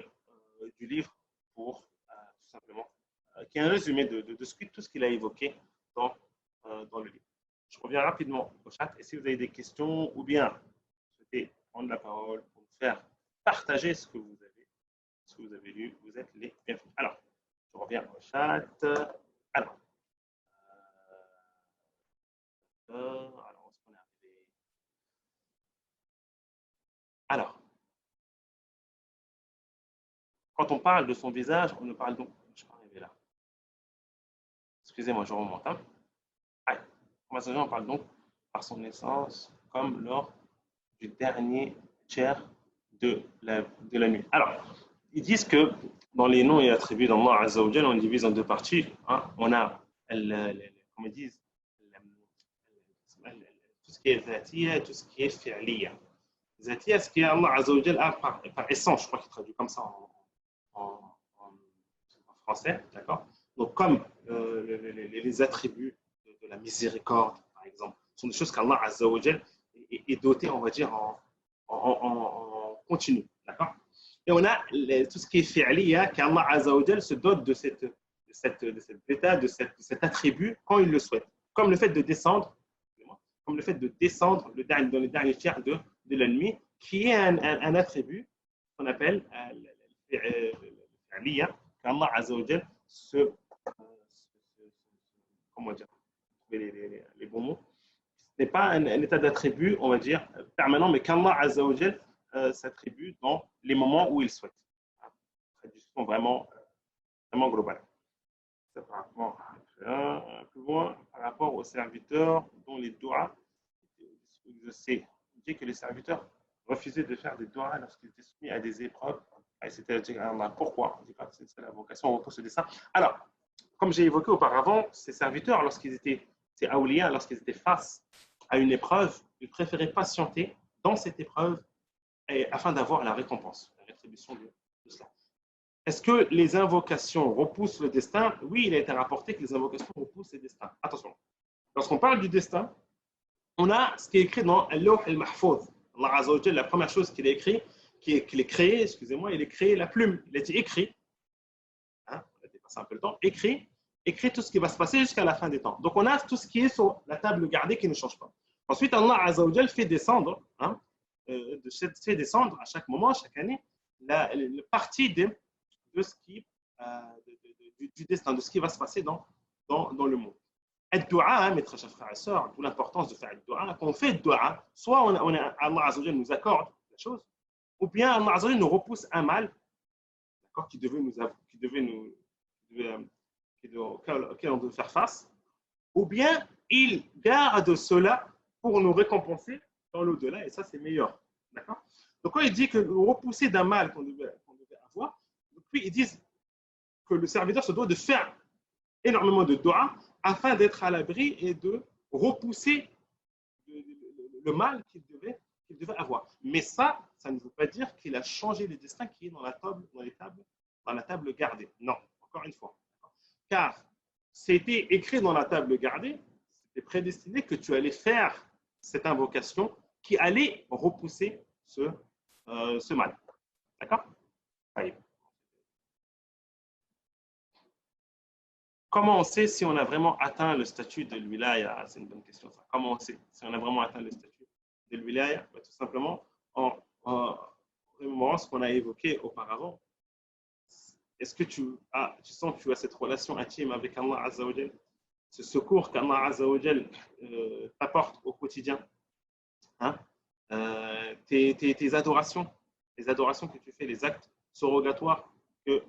livre pour tout simplement, qui est un résumé de tout ce qu'il a évoqué dans le livre. Je reviens rapidement au chat. Et si vous avez des questions ou bien vous souhaitez prendre la parole pour nous faire partager ce que vous avez lu, vous êtes les bienvenus. Alors, je reviens au chat. Alors, où est-ce qu'on est arrivé? Alors, quand on parle de son visage, on ne parle donc. Je ne suis pas arrivé là. Excusez-moi, je remonte. Hein. Allez, on parle donc par son naissance comme lors du dernier tiers de la nuit. Alors, ils disent que dans les noms et attributs d'Allah Azza wa Jalla, on divise en deux parties. Hein. On a, comme ils disent, tout ce qui est Zatiya et tout ce qui est Fi'liya. Zatiya, ce qui est Allah Azza wa Jalla par essence, je crois qu'il traduit comme ça en français, d'accord? Donc, comme les attributs de la miséricorde, par exemple, sont des choses qu'Allah Azza wa Jalla est doté, on va dire, en continu, d'accord? Et on a tout ce qui est fi'liya, qu'Allah Azza wa Jalla se dote de cet état, de cet attribut quand il le souhaite, comme le fait de descendre, dans le dernier tiers de la nuit, qui est un attribut qu'on appelle fi'liya, qu'Allah Azza wa Jalla comment dire, les bons mots. Ce n'est pas un état d'attribut, on va dire, permanent, mais qu'Allah Azza wa Jal s'attribue dans les moments où il souhaite. Traduction vraiment globale. Un peu loin, par rapport aux serviteurs dont les doigts, je sais, il dit que les serviteurs refusaient de faire des doigts lorsqu'ils étaient soumis à des épreuves. Et c'était pourquoi? On dit pas que c'est la vocation, on repose ce dessin. Alors, comme j'ai évoqué auparavant, ces serviteurs, ces awliya, lorsqu'ils étaient face à une épreuve, ils préféraient patienter dans cette épreuve afin d'avoir la récompense, la rétribution de cela. Est-ce que les invocations repoussent le destin? Oui, il a été rapporté que les invocations repoussent le destin. Attention, lorsqu'on parle du destin, on a ce qui est écrit dans Al-Lawh al-Mahfouz. Allah Azza wa Jalla, la première chose qu'il a écrit, qu'il ait créé, excusez-moi, il a créé la plume. Il a été écrit, hein, on a dépassé un peu le temps, écrit tout ce qui va se passer jusqu'à la fin des temps. Donc on a tout ce qui est sur la table gardée qui ne change pas. Ensuite, Allah Azza wa Jalla fait descendre, fait descendre à chaque moment, chaque année, la partie de ce qui, du destin, de ce qui va se passer dans le monde. Ad-du'a, mes très chers frères et sœurs, d'où l'importance de faire ad-du'a. Quand on fait ad-du'a, soit Allah Azza wa Jalla nous accorde la chose, ou bien Allah Azza wa Jalla nous repousse un mal, auquel on devait faire face, ou bien il garde cela pour nous récompenser dans l'au-delà, et ça c'est meilleur. D'accord? Donc quand il dit que nous repousser d'un mal qu'on devait avoir, puis ils disent que le serviteur se doit de faire énormément de doigts afin d'être à l'abri et de repousser le mal qu'il devait avoir. Mais ça ne veut pas dire qu'il a changé le destin qui est dans la table gardée. Non, encore une fois. Car c'était écrit dans la table gardée, c'était prédestiné que tu allais faire cette invocation qui allait repousser ce mal. D'accord? Allez. Comment on sait si on a vraiment atteint le statut de l'wilaya? C'est une bonne question, ça. Comment on sait si on a vraiment atteint le statut de l'wilaya? Tout simplement en remémorant ce qu'on a évoqué auparavant. Est-ce que tu sens que tu as cette relation intime avec Allah Azza wa Jal, ce secours qu'Allah Azza wa Jal t'apporte au quotidien, hein? Tes adorations, les adorations que tu fais, les actes surrogatoires que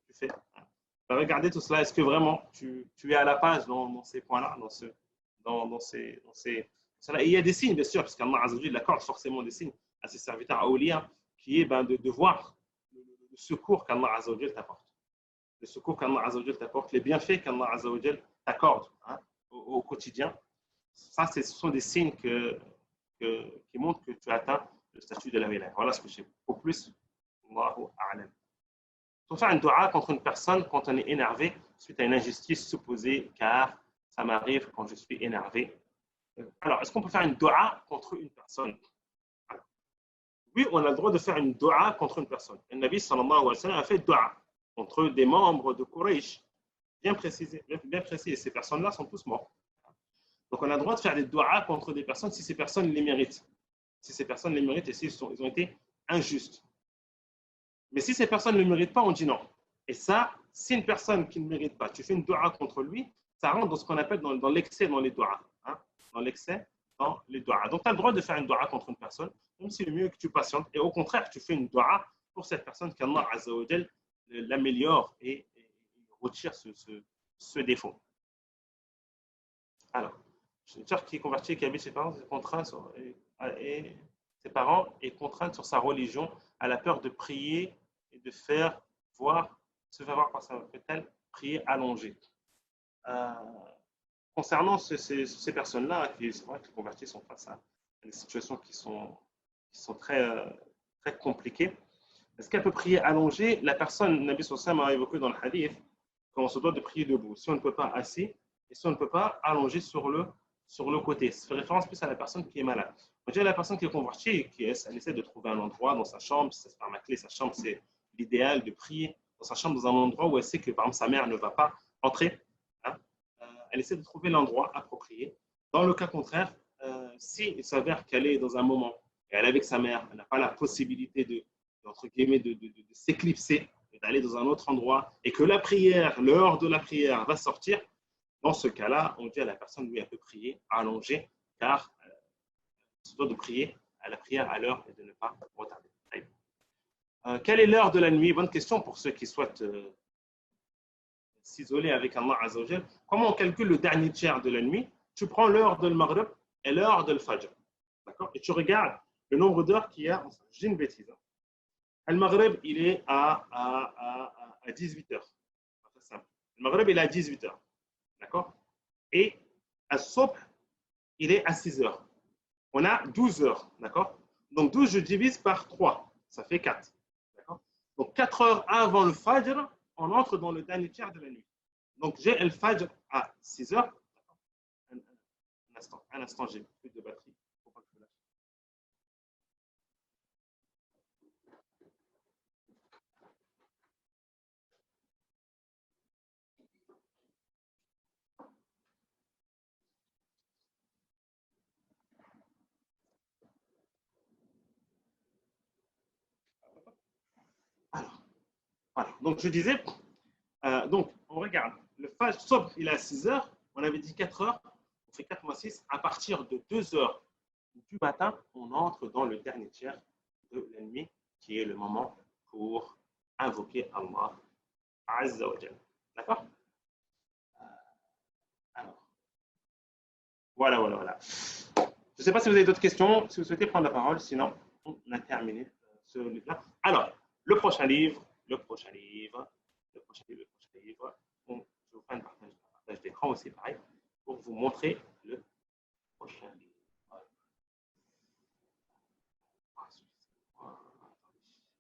tu fais. Regardez tout cela. Est-ce que vraiment tu es à la page dans ces points-là, dans cela? Et il y a des signes, bien sûr, parce qu'Allah Azza wa Jal accorde forcément des signes à ses serviteurs awliya, qui est de voir le secours qu'Allah Azza wa Jal t'apporte. Le secours qu'Allah Azza wa Jal t'apporte, les bienfaits qu'Allah Azza wa Jal t'accorde au quotidien. Ça, ce sont des signes qui montrent que tu atteins le statut de la wilaya. Voilà ce que je sais. Au plus, Allahu a'lam. Il faut faire une dua contre une personne quand on est énervé suite à une injustice supposée, car ça m'arrive quand je suis énervé. Alors, est-ce qu'on peut faire une dua contre une personne? Alors, oui, on a le droit de faire une dua contre une personne. Le Nabi sallallahu alayhi wa sallam a fait dua contre des membres de Quraysh, bien précis. Et ces personnes-là sont tous morts. Donc, on a le droit de faire des doigts contre des personnes si ces personnes les méritent. Si ces personnes les méritent et s'ils ils ont été injustes. Mais si ces personnes ne le méritent pas, on dit non. Et ça, si une personne qui ne mérite pas, tu fais une doua contre lui, ça rentre dans ce qu'on appelle dans l'excès dans les doigts. Hein, dans l'excès dans les doigts. Donc, tu as le droit de faire une doua contre une personne, même si c'est mieux que tu patientes. Et au contraire, tu fais une doua pour cette personne qu'Allah Azza wa Jal l'améliore et retire ce défaut. Alors, une sœur qui est convertie, qui habite chez ses parents, et ses parents est contrainte sur sa religion, elle a peur de prier et de se faire voir par sa peut-elle prier allongé. Concernant ces personnes-là qui converties sont face à des situations qui sont très, très compliquées, est-ce qu'elle peut prier allongé? La personne, Nabi Sallallahu a évoqué dans le hadith qu'on se doit de prier debout. Si on ne peut pas assis et si on ne peut pas allongé sur le côté. Ça fait référence plus à la personne qui est malade. On dirait la personne qui est convertie, elle essaie de trouver un endroit dans sa chambre, si ça se ferme à clé, sa chambre, c'est l'idéal de prier dans sa chambre, dans un endroit où elle sait que par exemple sa mère ne va pas entrer. Hein. Elle essaie de trouver l'endroit approprié. Dans le cas contraire, si il s'avère qu'elle est dans un moment et elle est avec sa mère, elle n'a pas la possibilité entre guillemets, de s'éclipser, d'aller dans un autre endroit, et que la prière, l'heure de la prière va sortir, dans ce cas-là, on dit à la personne, oui, elle peut prier allongée, car se doit de prier à la prière à l'heure et de ne pas retarder. Quelle est l'heure de la nuit? Bonne question pour ceux qui souhaitent s'isoler avec Allah Azza wa Jal. Comment on calcule le dernier tiers de la nuit? Tu prends l'heure de l'Maghrib et l'heure de l'Fajr. D'accord? Et tu regardes le nombre d'heures qu'il y a. Je dis une bêtise. Le Maghrib, il est à 18h. Le Maghrib, il est à 18h. D'accord? Et à Subh, il est à 6h. On a 12 heures. D'accord? Donc 12, je divise par 3. Ça fait 4. D'accord? Donc 4 heures avant le Fajr, on entre dans le dernier tiers de la nuit. Donc j'ai le Fajr à 6h. Un instant, j'ai plus de batterie. Alors, voilà. Donc je disais, donc on regarde, le Fajr Subh, il est à 6h, on avait dit 4 heures, on fait 4 moins 6, à partir de 2 heures du matin, on entre dans le dernier tiers de la nuit, qui est le moment pour invoquer Allah Azza wa Jal. D'accord? Alors, voilà. Je ne sais pas si vous avez d'autres questions, si vous souhaitez prendre la parole, sinon on a terminé ce livre-là. Alors, le prochain livre, bon, je vais vous faire un partage d'écran aussi, pareil, pour vous montrer le prochain livre.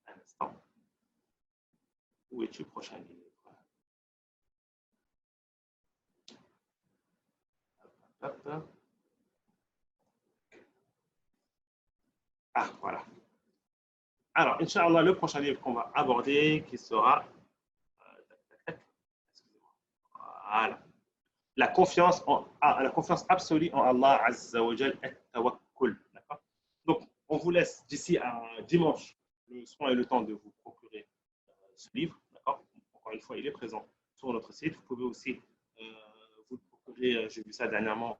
Un instant. Où es-tu, prochain livre? Hop. Ah, voilà. Alors, Inch'Allah, le prochain livre qu'on va aborder, qui sera voilà, la confiance absolue en Allah Azza wa Jal et tawakkul. Donc, on vous laisse d'ici à dimanche le soin et le temps de vous procurer ce livre. Encore une fois, il est présent sur notre site. Vous pouvez aussi vous le procurer, j'ai vu ça dernièrement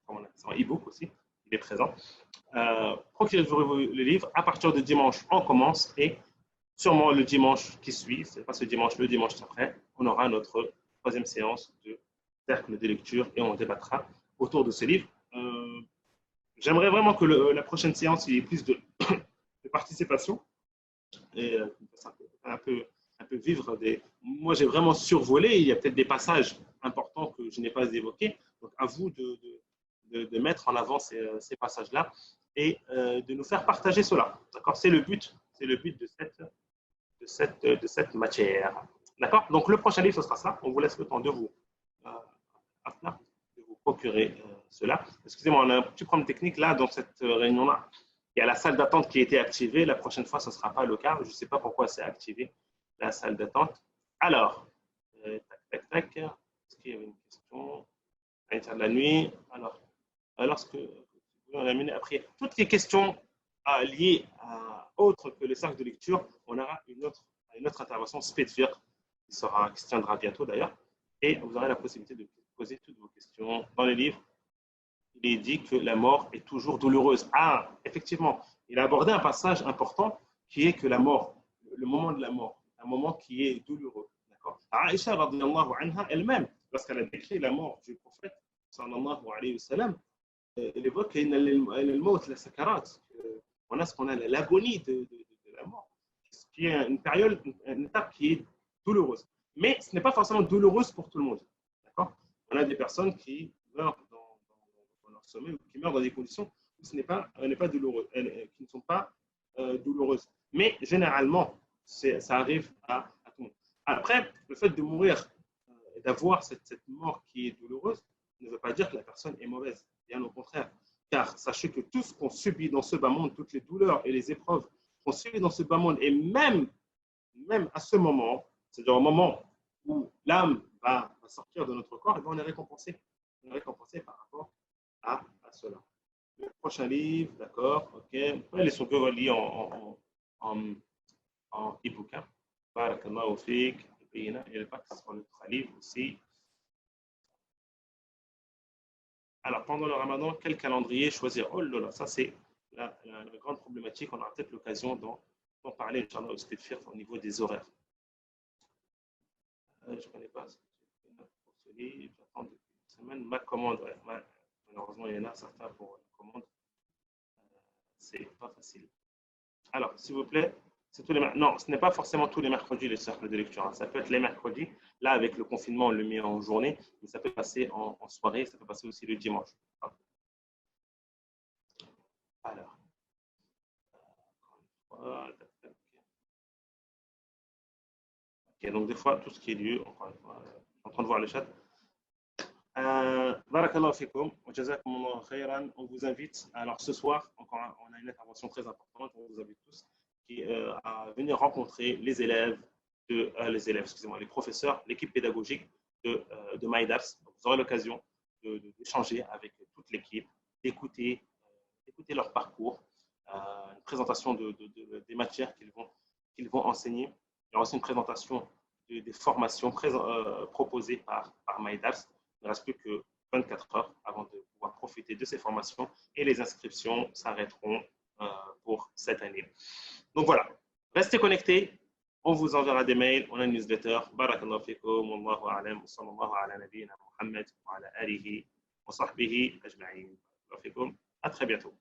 en e-book aussi. Il est présent. Procurez-vous le livre. À partir de dimanche, on commence et sûrement le dimanche qui suit, c'est pas ce dimanche, le dimanche après, on aura notre troisième séance de cercle de lecture et on débattra autour de ce livre. J'aimerais vraiment que la prochaine séance, il y ait plus de participation et un peu vivre des... Moi, j'ai vraiment survolé. Il y a peut-être des passages importants que je n'ai pas évoqués. Donc, à vous de mettre en avant ces passages-là et de nous faire partager cela. D'accord? C'est le but de cette matière. D'accord? Donc, le prochain livre, ce sera ça. On vous laisse le temps de vous procurer cela. Excusez-moi, on a un petit problème technique là, dans cette réunion-là. Il y a la salle d'attente qui a été activée. La prochaine fois, ce ne sera pas le cas. Je ne sais pas pourquoi c'est activé, la salle d'attente. Alors, tac. Est-ce qu'il y avait une question? de la nuit. Alors, lorsque on a mené après toutes les questions liées à autres que le cercle de lecture, on aura une autre intervention spécifique qui se tiendra bientôt d'ailleurs. Et vous aurez la possibilité de poser toutes vos questions. Dans le livre, il est dit que la mort est toujours douloureuse. Ah, effectivement, il a abordé un passage important qui est que la mort, le moment de la mort, un moment qui est douloureux. D'accord. Aïcha, radiyallahu anha, elle-même, lorsqu'elle a décrit la mort du prophète, sallallahu alayhi wa sallam, elle évoque le mot, la sakarat. On a ce qu'on a, l'agonie de la mort, qui est une période, une étape qui est douloureuse. Mais ce n'est pas forcément douloureuse pour tout le monde. D'accord. On a des personnes qui meurent dans leur sommeil ou qui meurent dans des conditions où ce n'est pas douloureux, qui ne sont pas douloureuses. Mais généralement, ça arrive à tout le monde. Après, le fait de mourir et d'avoir cette mort qui est douloureuse ne veut pas dire que la personne est mauvaise. Bien au contraire. Car sachez que tout ce qu'on subit dans ce bas monde, toutes les douleurs et les épreuves qu'on subit dans ce bas monde, et même à ce moment, c'est-à-dire au moment où l'âme va sortir de notre corps, et bien on est récompensé. On est récompensé par rapport à cela. Le prochain livre, d'accord, ok. Ils sont que reliés en e-book. Barakallahu fik. Et le pack sur notre livre aussi. Alors, pendant le ramadan, quel calendrier choisir? Oh là là, ça c'est la grande problématique. On aura peut-être l'occasion d'en parler, Inch'Allah, au Speedfirth au niveau des horaires. Je ne connais pas pour ce livre. J'attends depuis une semaine. Ma commande, ouais, malheureusement, il y en a certains pour une commande. C'est pas facile. Alors, s'il vous plaît, c'est tous les non, ce n'est pas forcément tous les mercredis les cercles de lecture. Hein. Ça peut être les mercredis. Là, avec le confinement, on le met en journée, mais ça peut passer en soirée, ça peut passer aussi le dimanche. Alors, ok, donc des fois, tout ce qui est lieu, encore une fois, je suis en train de voir le chat. Barakallahu fikum, wa jazakumullahu khairan. On vous invite, alors ce soir, encore on a une intervention très importante, on vous invite tous à venir rencontrer les élèves, les professeurs, l'équipe pédagogique de Maïdars. Vous aurez l'occasion d'échanger avec toute l'équipe, d'écouter leur parcours, une présentation des matières qu'ils vont enseigner. Il y aura aussi une présentation des formations proposées par Maïdars. Il ne reste plus que 24 heures avant de pouvoir profiter de ces formations et les inscriptions s'arrêteront pour cette année. Donc voilà, restez connectés. On vous enverra des mails, on a une newsletter. Barakallahu fikum, wallahu a'lam, wa sallallahu ala nabiyyina Muhammad wa ala alihi wa sahbihi ajma'in. Barakallahu fikum. À très bientôt.